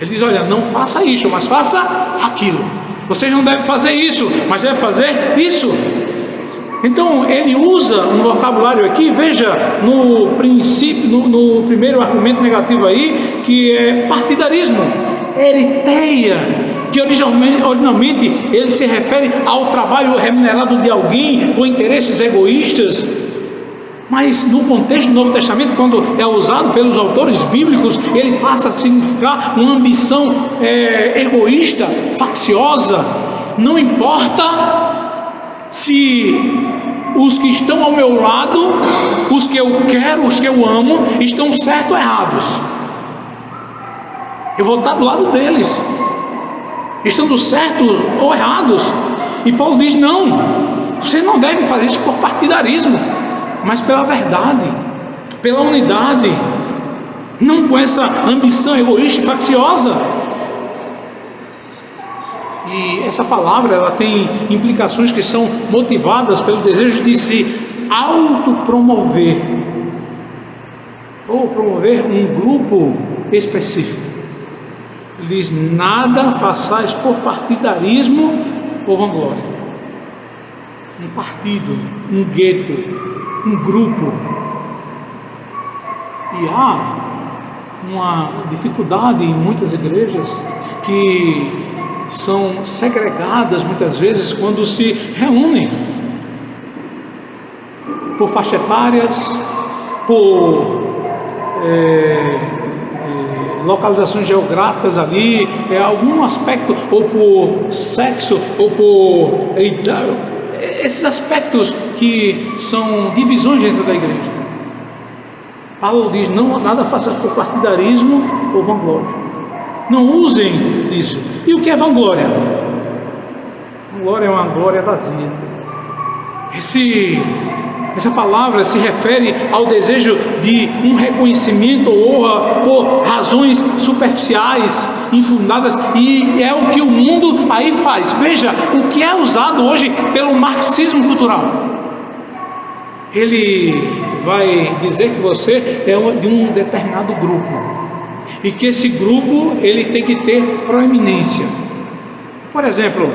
Ele diz: olha, não faça isso, mas faça aquilo. Vocês não devem fazer isso, mas devem fazer isso. Então ele usa um vocabulário aqui, veja, no princípio, no primeiro argumento negativo aí, que é partidarismo, eritheia, que originalmente ele se refere ao trabalho remunerado de alguém com interesses egoístas. Mas no contexto do Novo Testamento, quando é usado pelos autores bíblicos, ele passa a significar uma ambição egoísta, facciosa. Não importa se os que estão ao meu lado, os que eu quero, os que eu amo, estão certos ou errados? Eu vou estar do lado deles, estando certos ou errados. E Paulo diz: não, você não deve fazer isso por partidarismo, mas pela verdade, pela unidade, não com essa ambição egoísta e facciosa. E essa palavra, ela tem implicações que são motivadas pelo desejo de se autopromover, ou promover um grupo específico. Ele diz: nada façais por partidarismo ou vanglória. Um partido, um gueto, um grupo. E há uma dificuldade em muitas igrejas que são segregadas muitas vezes quando se reúnem por faixa etárias, por localizações geográficas ali, algum aspecto, ou por sexo, ou por esses aspectos que são divisões dentro da igreja. Paulo diz: não, nada faça por partidarismo ou vanglória. Não usem isso. E o que é vanglória? Vanglória é uma glória vazia. Essa palavra se refere ao desejo de um reconhecimento ou honra por razões superficiais, infundadas, e é o que o mundo aí faz. Veja o que é usado hoje pelo marxismo cultural. Ele vai dizer que você é de um determinado grupo e que esse grupo ele tem que ter proeminência. Por exemplo,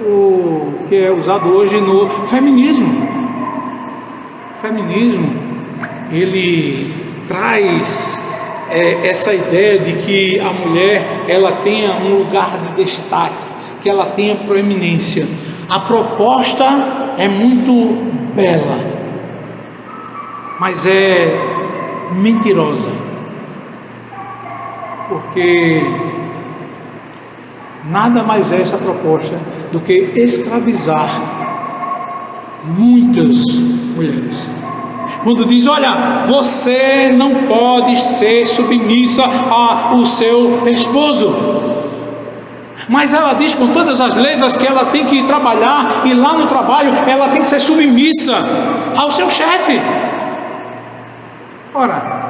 o que é usado hoje no feminismo. O feminismo, ele traz essa ideia de que a mulher ela tenha um lugar de destaque, que ela tenha proeminência. A proposta é muito bela, mas é mentirosa, porque nada mais é essa proposta do que escravizar muitas mulheres. Quando diz: olha, você não pode ser submissa ao seu esposo, mas ela diz com todas as letras que ela tem que trabalhar, e lá no trabalho ela tem que ser submissa ao seu chefe. Ora,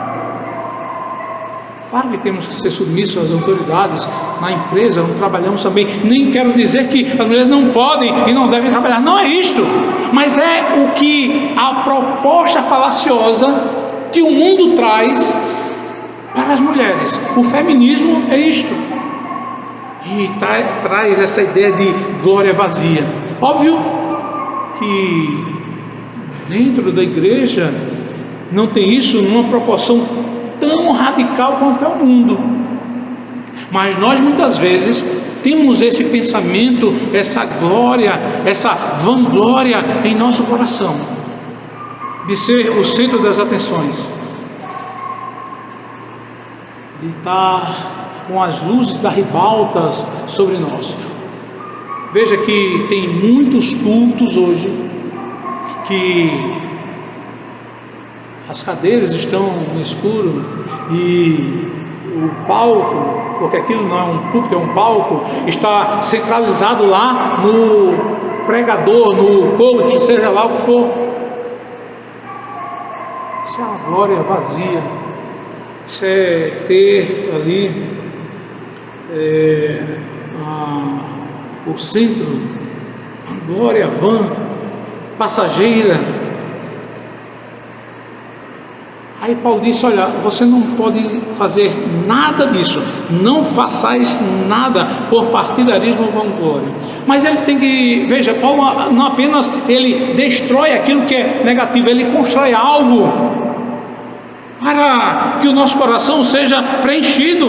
claro que temos que ser submissos às autoridades na empresa, onde trabalhamos também. Nem quero dizer que as mulheres não podem e não devem trabalhar, não é isto, mas é o que a proposta falaciosa que o mundo traz para as mulheres. O feminismo é isto, e traz essa ideia de glória vazia. Óbvio que dentro da igreja não tem isso numa proporção tão radical quanto é o mundo, mas nós muitas vezes temos esse pensamento, essa glória, essa vanglória em nosso coração, de ser o centro das atenções, de estar com as luzes da ribalta sobre nós. Veja que tem muitos cultos hoje que as cadeiras estão no escuro e o palco, porque aquilo não é um púlpito, é um palco, está centralizado lá no pregador, no coach, seja lá o que for. Isso é uma glória vazia. Isso é ter ali o centro, a glória vã, passageira. Aí Paulo disse: olha, você não pode fazer nada disso, não façais nada por partidarismo ou vanglória. Mas ele tem que, veja, Paulo não apenas ele destrói aquilo que é negativo, ele constrói algo para que o nosso coração seja preenchido.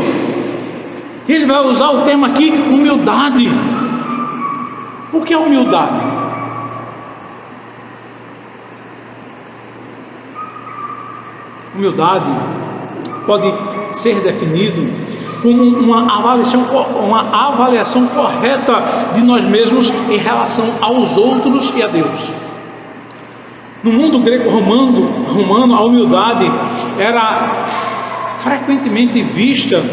Ele vai usar o termo aqui, humildade. O que é humildade? Humildade pode ser definido como uma avaliação correta de nós mesmos em relação aos outros e a Deus. No mundo greco-romano, a humildade era frequentemente vista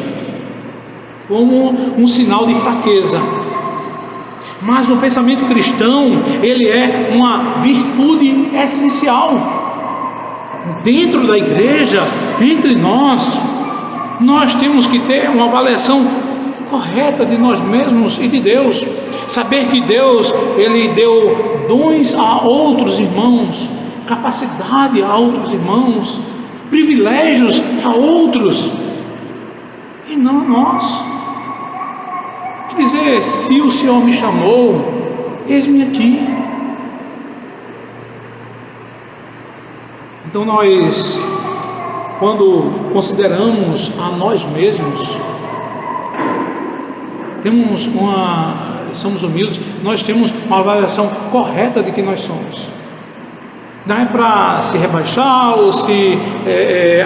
como um sinal de fraqueza. Mas no pensamento cristão, ele é uma virtude essencial. Dentro da igreja, entre nós temos que ter uma avaliação correta de nós mesmos e de Deus. Saber que Deus, ele deu dons a outros irmãos, capacidade a outros irmãos, privilégios a outros, e não a nós. Quer dizer, se o Senhor me chamou, eis-me aqui. Então nós, quando consideramos a nós mesmos, somos humildes, nós temos uma avaliação correta de quem nós somos. Não é para se rebaixar ou se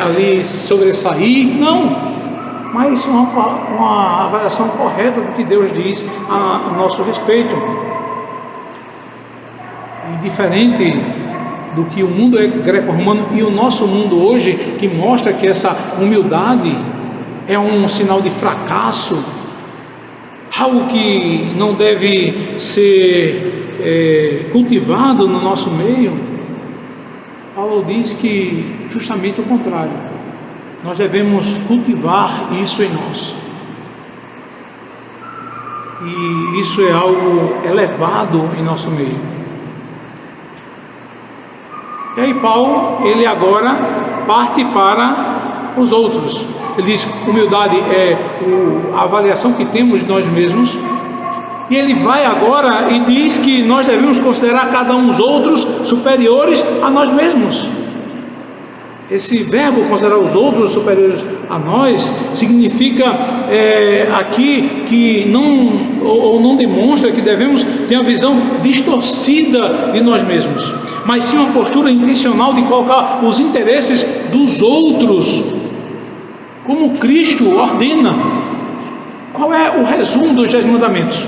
ali sobressair, não, mas uma avaliação correta do que Deus diz a nosso respeito. E diferente do que o mundo greco-romano e o nosso mundo hoje, que mostra que essa humildade é um sinal de fracasso, algo que não deve ser cultivado no nosso meio. Paulo diz que justamente o contrário, nós devemos cultivar isso em nós, e isso é algo elevado em nosso meio. E aí Paulo, ele agora parte para os outros. Ele diz que humildade é a avaliação que temos de nós mesmos. E ele vai agora e diz que nós devemos considerar cada um os outros superiores a nós mesmos. Esse verbo, considerar os outros superiores a nós, significa aqui que não demonstra que devemos ter uma visão distorcida de nós mesmos, mas sim uma postura intencional de colocar os interesses dos outros, como Cristo ordena. Qual é o resumo dos 10 mandamentos?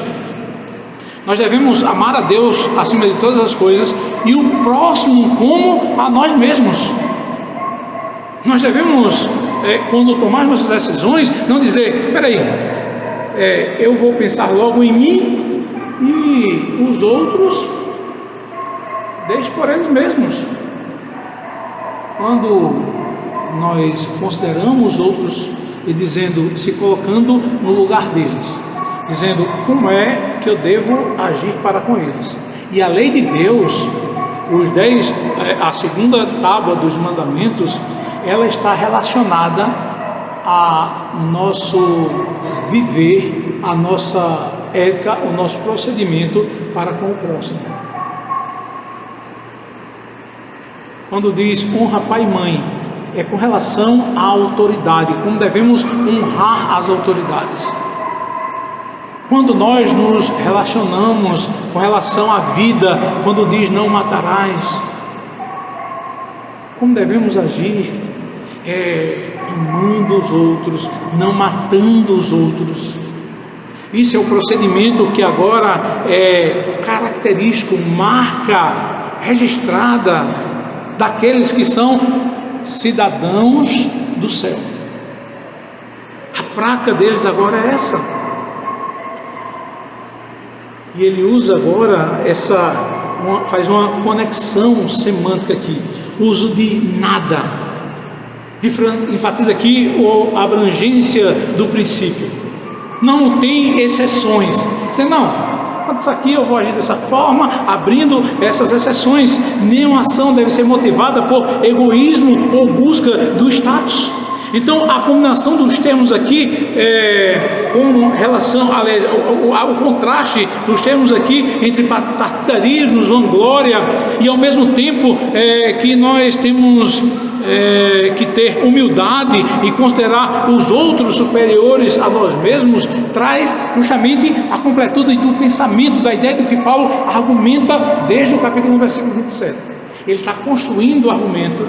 Nós devemos amar a Deus acima de todas as coisas e o próximo como a nós mesmos. Nós devemos, quando tomarmos nossas decisões, não dizer, espera aí, eu vou pensar logo em mim e os outros deixe por eles mesmos. Quando nós consideramos os outros e dizendo, se colocando no lugar deles, dizendo como é que eu devo agir para com eles. E a lei de Deus, a segunda tábua dos mandamentos, ela está relacionada ao nosso viver, a nossa ética, o nosso procedimento para com o próximo. Quando diz honra pai e mãe, é com relação à autoridade, como devemos honrar as autoridades. Quando nós nos relacionamos com relação à vida, quando diz não matarás, como devemos agir? Amando os outros, não matando os outros. Isso é o procedimento que agora é característico, marca registrada daqueles que são cidadãos do céu. A placa deles agora é essa. E ele usa agora faz uma conexão semântica aqui. Uso de nada. Enfatiza aqui a abrangência do princípio. Não tem exceções. Você não, isso aqui eu vou agir dessa forma, abrindo essas exceções. Nenhuma ação deve ser motivada por egoísmo ou busca do status. Então a combinação dos termos aqui, com relação, aliás, o contraste dos termos aqui entre patriotismo, vanglória, e ao mesmo tempo que nós temos que ter humildade e considerar os outros superiores a nós mesmos, traz justamente a completude do pensamento, da ideia do que Paulo argumenta desde o capítulo 1, versículo 27. Ele está construindo o argumento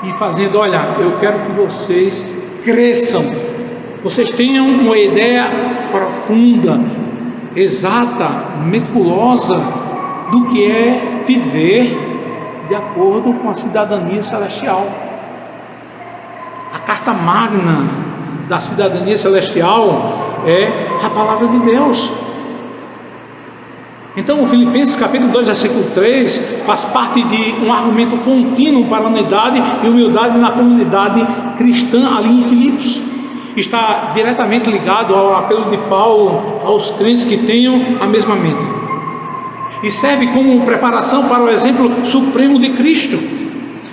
e fazendo, olha, eu quero que vocês cresçam vocês tenham uma ideia profunda, exata, meticulosa do que é viver de acordo com a cidadania celestial. A carta magna da cidadania celestial é a palavra de Deus. Então, o Filipenses capítulo 2, versículo 3 faz parte de um argumento contínuo para a unidade e humildade na comunidade cristã ali em Filipos. Está diretamente ligado ao apelo de Paulo aos crentes que tenham a mesma mente. E serve como preparação para o exemplo supremo de Cristo.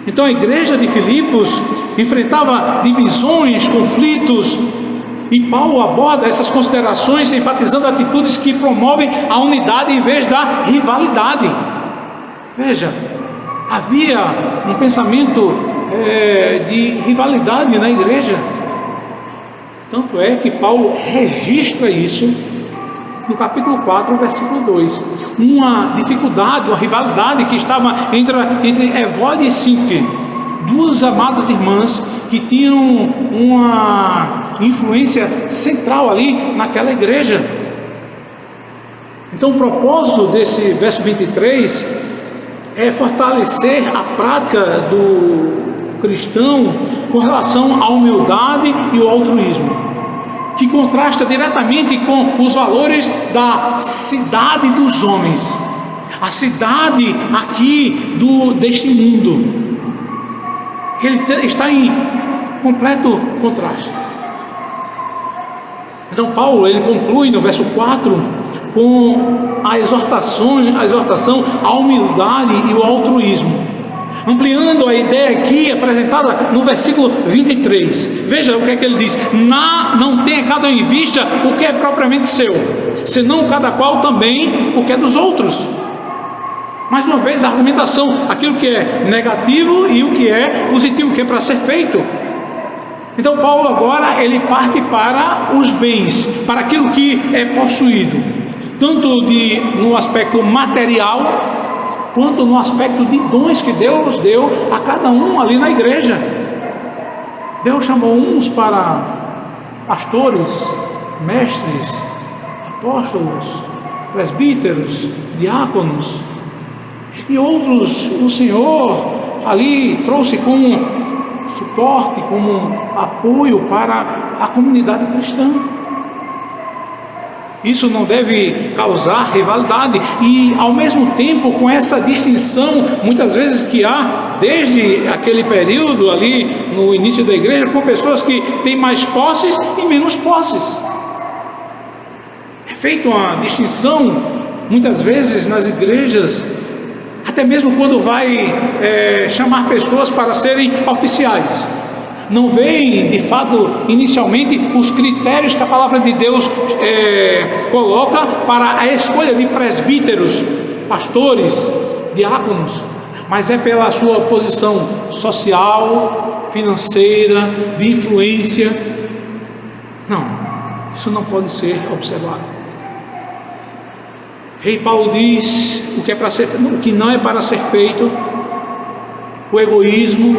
Então, a igreja de Filipos enfrentava divisões, conflitos, e Paulo aborda essas considerações enfatizando atitudes que promovem a unidade em vez da rivalidade. Veja, havia um pensamento de rivalidade na igreja. Tanto é que Paulo registra isso no capítulo 4, versículo 2. Uma dificuldade, uma rivalidade que estava entre Evódia e Sinque, duas amadas irmãs que tinham uma influência central ali naquela igreja. Então, o propósito desse verso 23 é fortalecer a prática do cristão com relação à humildade e ao altruísmo, que contrasta diretamente com os valores da cidade dos homens, a cidade aqui deste mundo. Ele está em completo contraste. Então Paulo, ele conclui no verso 4 com a exortação à humildade e ao altruísmo, ampliando a ideia aqui apresentada no versículo 23. Veja o que é que ele diz: não tenha cada um em vista o que é propriamente seu, senão cada qual também o que é dos outros. Mais uma vez a argumentação, aquilo que é negativo e o que é positivo, o que é para ser feito. Então Paulo agora ele parte para os bens, para aquilo que é possuído, tanto no aspecto material, quanto no aspecto de dons que Deus deu a cada um ali na igreja. Deus chamou uns para pastores, mestres, apóstolos, presbíteros, diáconos, e outros o Senhor ali trouxe como suporte, como apoio para a comunidade cristã. Isso não deve causar rivalidade, e ao mesmo tempo com essa distinção muitas vezes que há desde aquele período ali no início da igreja, com pessoas que têm mais posses e menos posses. É feita uma distinção muitas vezes nas igrejas, até mesmo quando vai chamar pessoas para serem oficiais. Não veem, de fato, inicialmente, os critérios que a palavra de Deus coloca para a escolha de presbíteros, pastores, diáconos, mas é pela sua posição social, financeira, de influência. Não, isso não pode ser observado. Rei Paulo diz o que não é para ser feito, o egoísmo,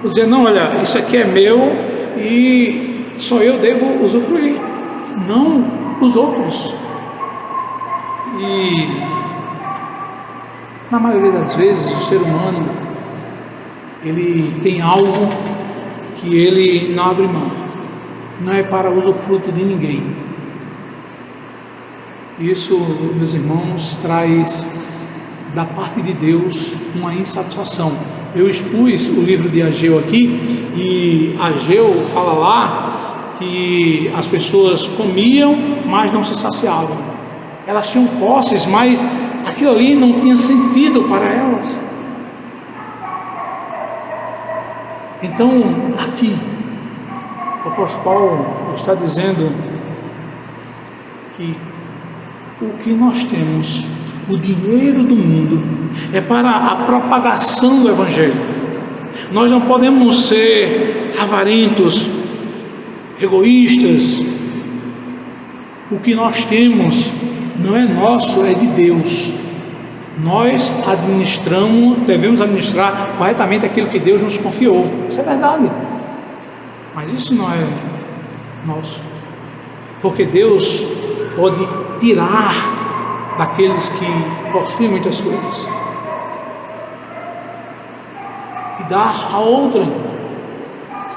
dizer, não, olha, isso aqui é meu e só eu devo usufruir, não os outros. E na maioria das vezes o ser humano, ele tem algo que ele não abre mão, não é para usufruto de ninguém. Isso, meus irmãos, traz da parte de Deus uma insatisfação. Eu expus o livro de Ageu aqui, e Ageu fala lá que as pessoas comiam, mas não se saciavam. Elas tinham posses, mas aquilo ali não tinha sentido para elas. Então, aqui, o apóstolo Paulo está dizendo que o que nós temos, o dinheiro do mundo, é para a propagação do Evangelho. Nós não podemos ser avarentos, egoístas. O que nós temos não é nosso, é de Deus. Nós devemos administrar corretamente aquilo que Deus nos confiou. Isso é verdade. Mas isso não é nosso. Porque Deus pode tirar daqueles que possuem muitas coisas e dar a outrem.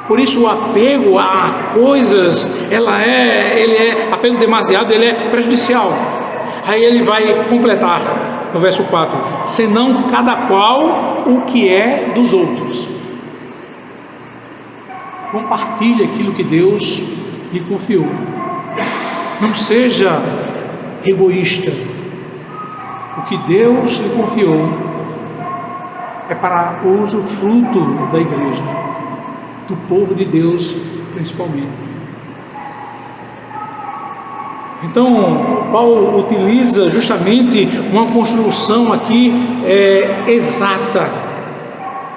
Por isso o apego a coisas, apego demasiado, ele é prejudicial. Aí ele vai completar no verso 4: senão cada qual o que é dos outros. Compartilhe aquilo que Deus lhe confiou. Não seja egoísta. O que Deus lhe confiou é para o usufruto da igreja, do povo de Deus principalmente. Então, Paulo utiliza justamente uma construção aqui exata,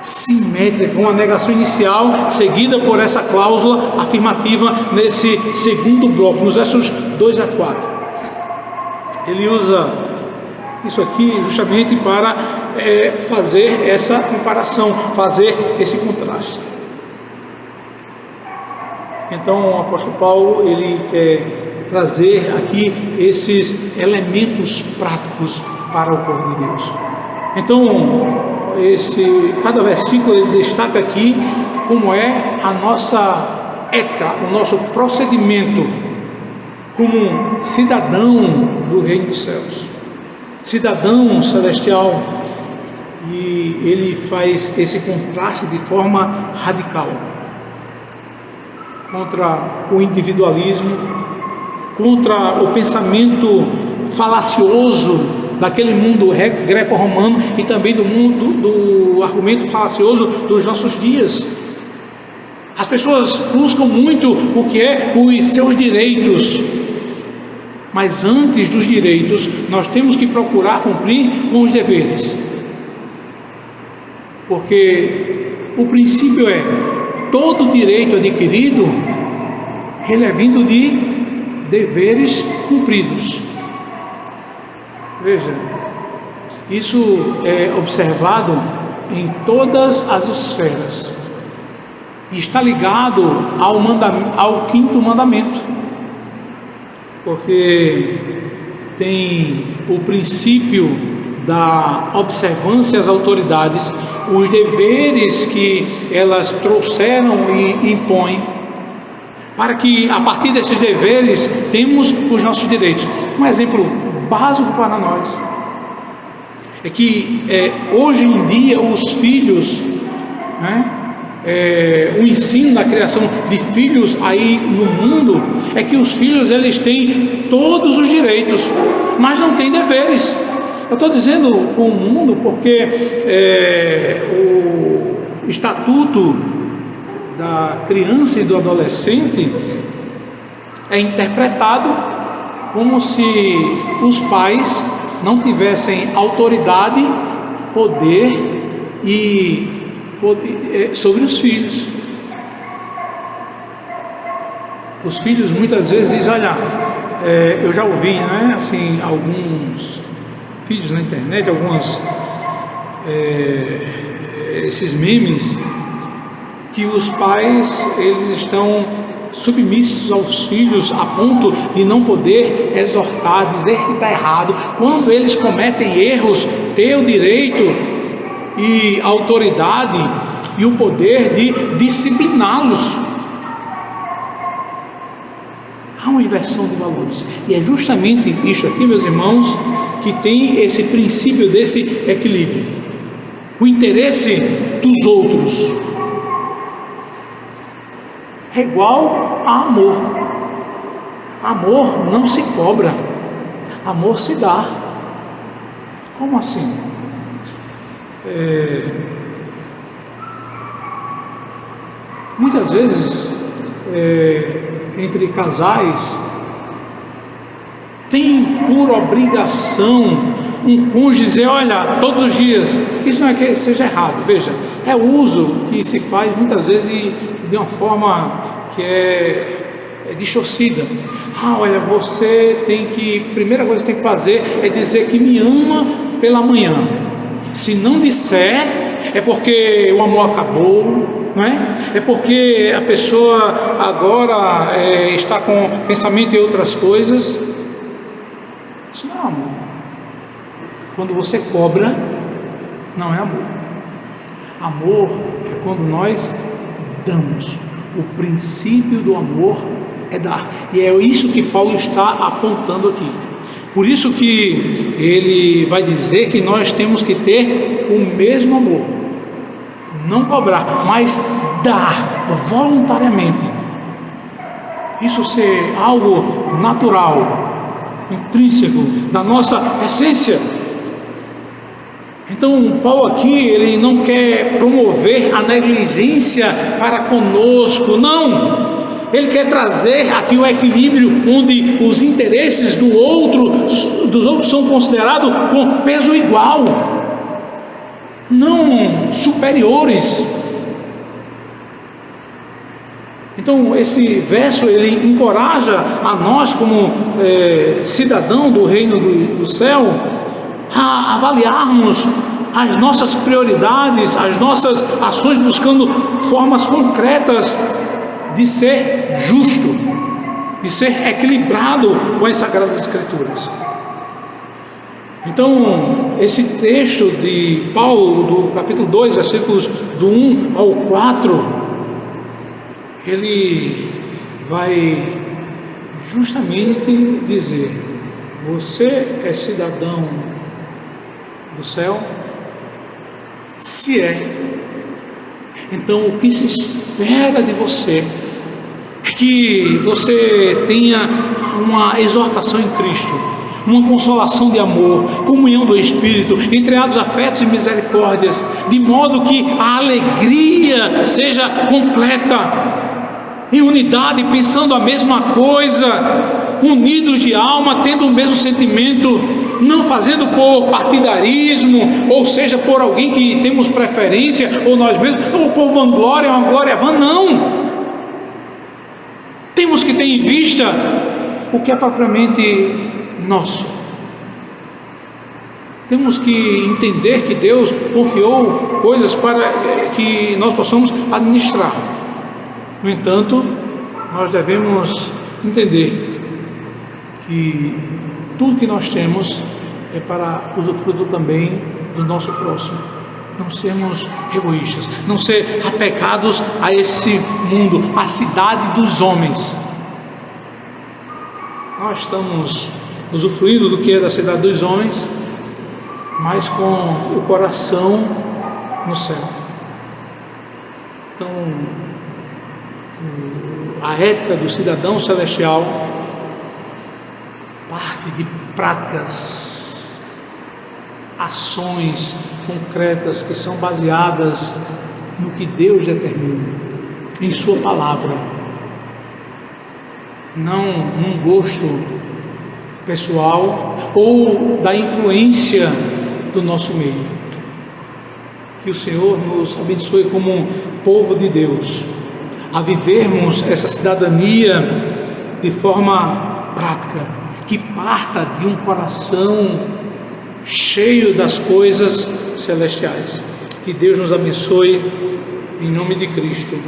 simétrica, uma negação inicial, seguida por essa cláusula afirmativa nesse segundo bloco, nos versos 2 a 4. Ele usa isso aqui justamente para fazer essa comparação, fazer esse contraste. Então o apóstolo Paulo, ele quer trazer aqui esses elementos práticos para o povo de Deus. Então, cada versículo ele destaca aqui como é a nossa ética, o nosso procedimento como cidadão do reino dos céus, cidadão celestial. E ele faz esse contraste de forma radical contra o individualismo, contra o pensamento falacioso daquele mundo greco-romano e também do argumento falacioso dos nossos dias. As pessoas buscam muito o que é os seus direitos, mas antes dos direitos nós temos que procurar cumprir com os deveres, porque o princípio é: todo direito adquirido, ele é vindo de deveres cumpridos. Veja, isso é observado em todas as esferas e está ligado ao quinto mandamento, porque tem o princípio da observância às autoridades, os deveres que elas trouxeram e impõem, para que a partir desses deveres temos os nossos direitos. Um exemplo básico para nós é que hoje em dia os filhos, o ensino da criação de filhos aí no mundo é que os filhos eles têm todos os direitos, mas não têm deveres. Eu estou dizendo com o mundo porque o estatuto da criança e do adolescente é interpretado como se os pais não tivessem autoridade, poder sobre os filhos. Os filhos muitas vezes dizem: olha, eu já ouvi, assim, alguns vídeos na internet, esses memes, que os pais eles estão submissos aos filhos a ponto de não poder exortar, dizer que está errado. Quando eles cometem erros, ter o direito e a autoridade e o poder de discipliná-los. Há uma inversão de valores, e é justamente isso aqui, meus irmãos, que tem esse princípio desse equilíbrio. O interesse dos outros é igual a amor. Amor não se cobra, amor se dá. Como assim? Muitas vezes entre casais tem por obrigação um cônjuge dizer: olha, todos os dias. Isso não é que seja errado, veja, é o uso que se faz muitas vezes de uma forma que é distorcida. Olha, você tem que, primeira coisa que tem que fazer é dizer que me ama pela manhã. Se não disser, é porque o amor acabou, não é? É porque a pessoa agora está com pensamento em outras coisas. Isso não é amor. Quando você cobra, não é amor. Amor é quando nós damos. O princípio do amor é dar. E é isso que Paulo está apontando aqui. Por isso que ele vai dizer que nós temos que ter o mesmo amor. Não cobrar, mas dar voluntariamente. Isso ser algo natural, intrínseco da nossa essência. Então, Paulo aqui, ele não quer promover a negligência para conosco, não. Ele quer trazer aqui um equilíbrio onde os interesses dos outros são considerados com peso igual, não superiores. Então, esse verso, ele encoraja a nós como cidadão do reino do céu, a avaliarmos as nossas prioridades, as nossas ações, buscando formas concretas de ser justo, de ser equilibrado com as Sagradas Escrituras. Então, esse texto de Paulo, do capítulo 2, versículos do 1 ao 4, ele vai justamente dizer: você é cidadão do céu? Se é, então o que se espera de você é que você tenha uma exortação em Cristo, uma consolação de amor, comunhão do Espírito, entreados afetos e misericórdias, de modo que a alegria seja completa, em unidade, pensando a mesma coisa, unidos de alma, tendo o mesmo sentimento, não fazendo por partidarismo, ou seja, por alguém que temos preferência, ou nós mesmos, ou por vanglória, uma glória vã, não. Temos que ter em vista o que é propriamente nosso. Temos que entender que Deus confiou coisas para que nós possamos administrar. No entanto, nós devemos entender que tudo que nós temos é para usufruto também do nosso próximo. Não sermos egoístas, não ser apegados a esse mundo, a cidade dos homens. Nós estamos usufruindo do que é da cidade dos homens, mas com o coração no céu. Então, a ética do cidadão celestial parte de práticas, ações concretas que são baseadas no que Deus determina, em sua palavra, não num gosto pessoal ou da influência do nosso meio. Que o Senhor nos abençoe como povo de Deus a vivermos essa cidadania de forma prática, que parta de um coração cheio das coisas celestiais. Que Deus nos abençoe em nome de Cristo.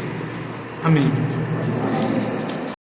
Amém.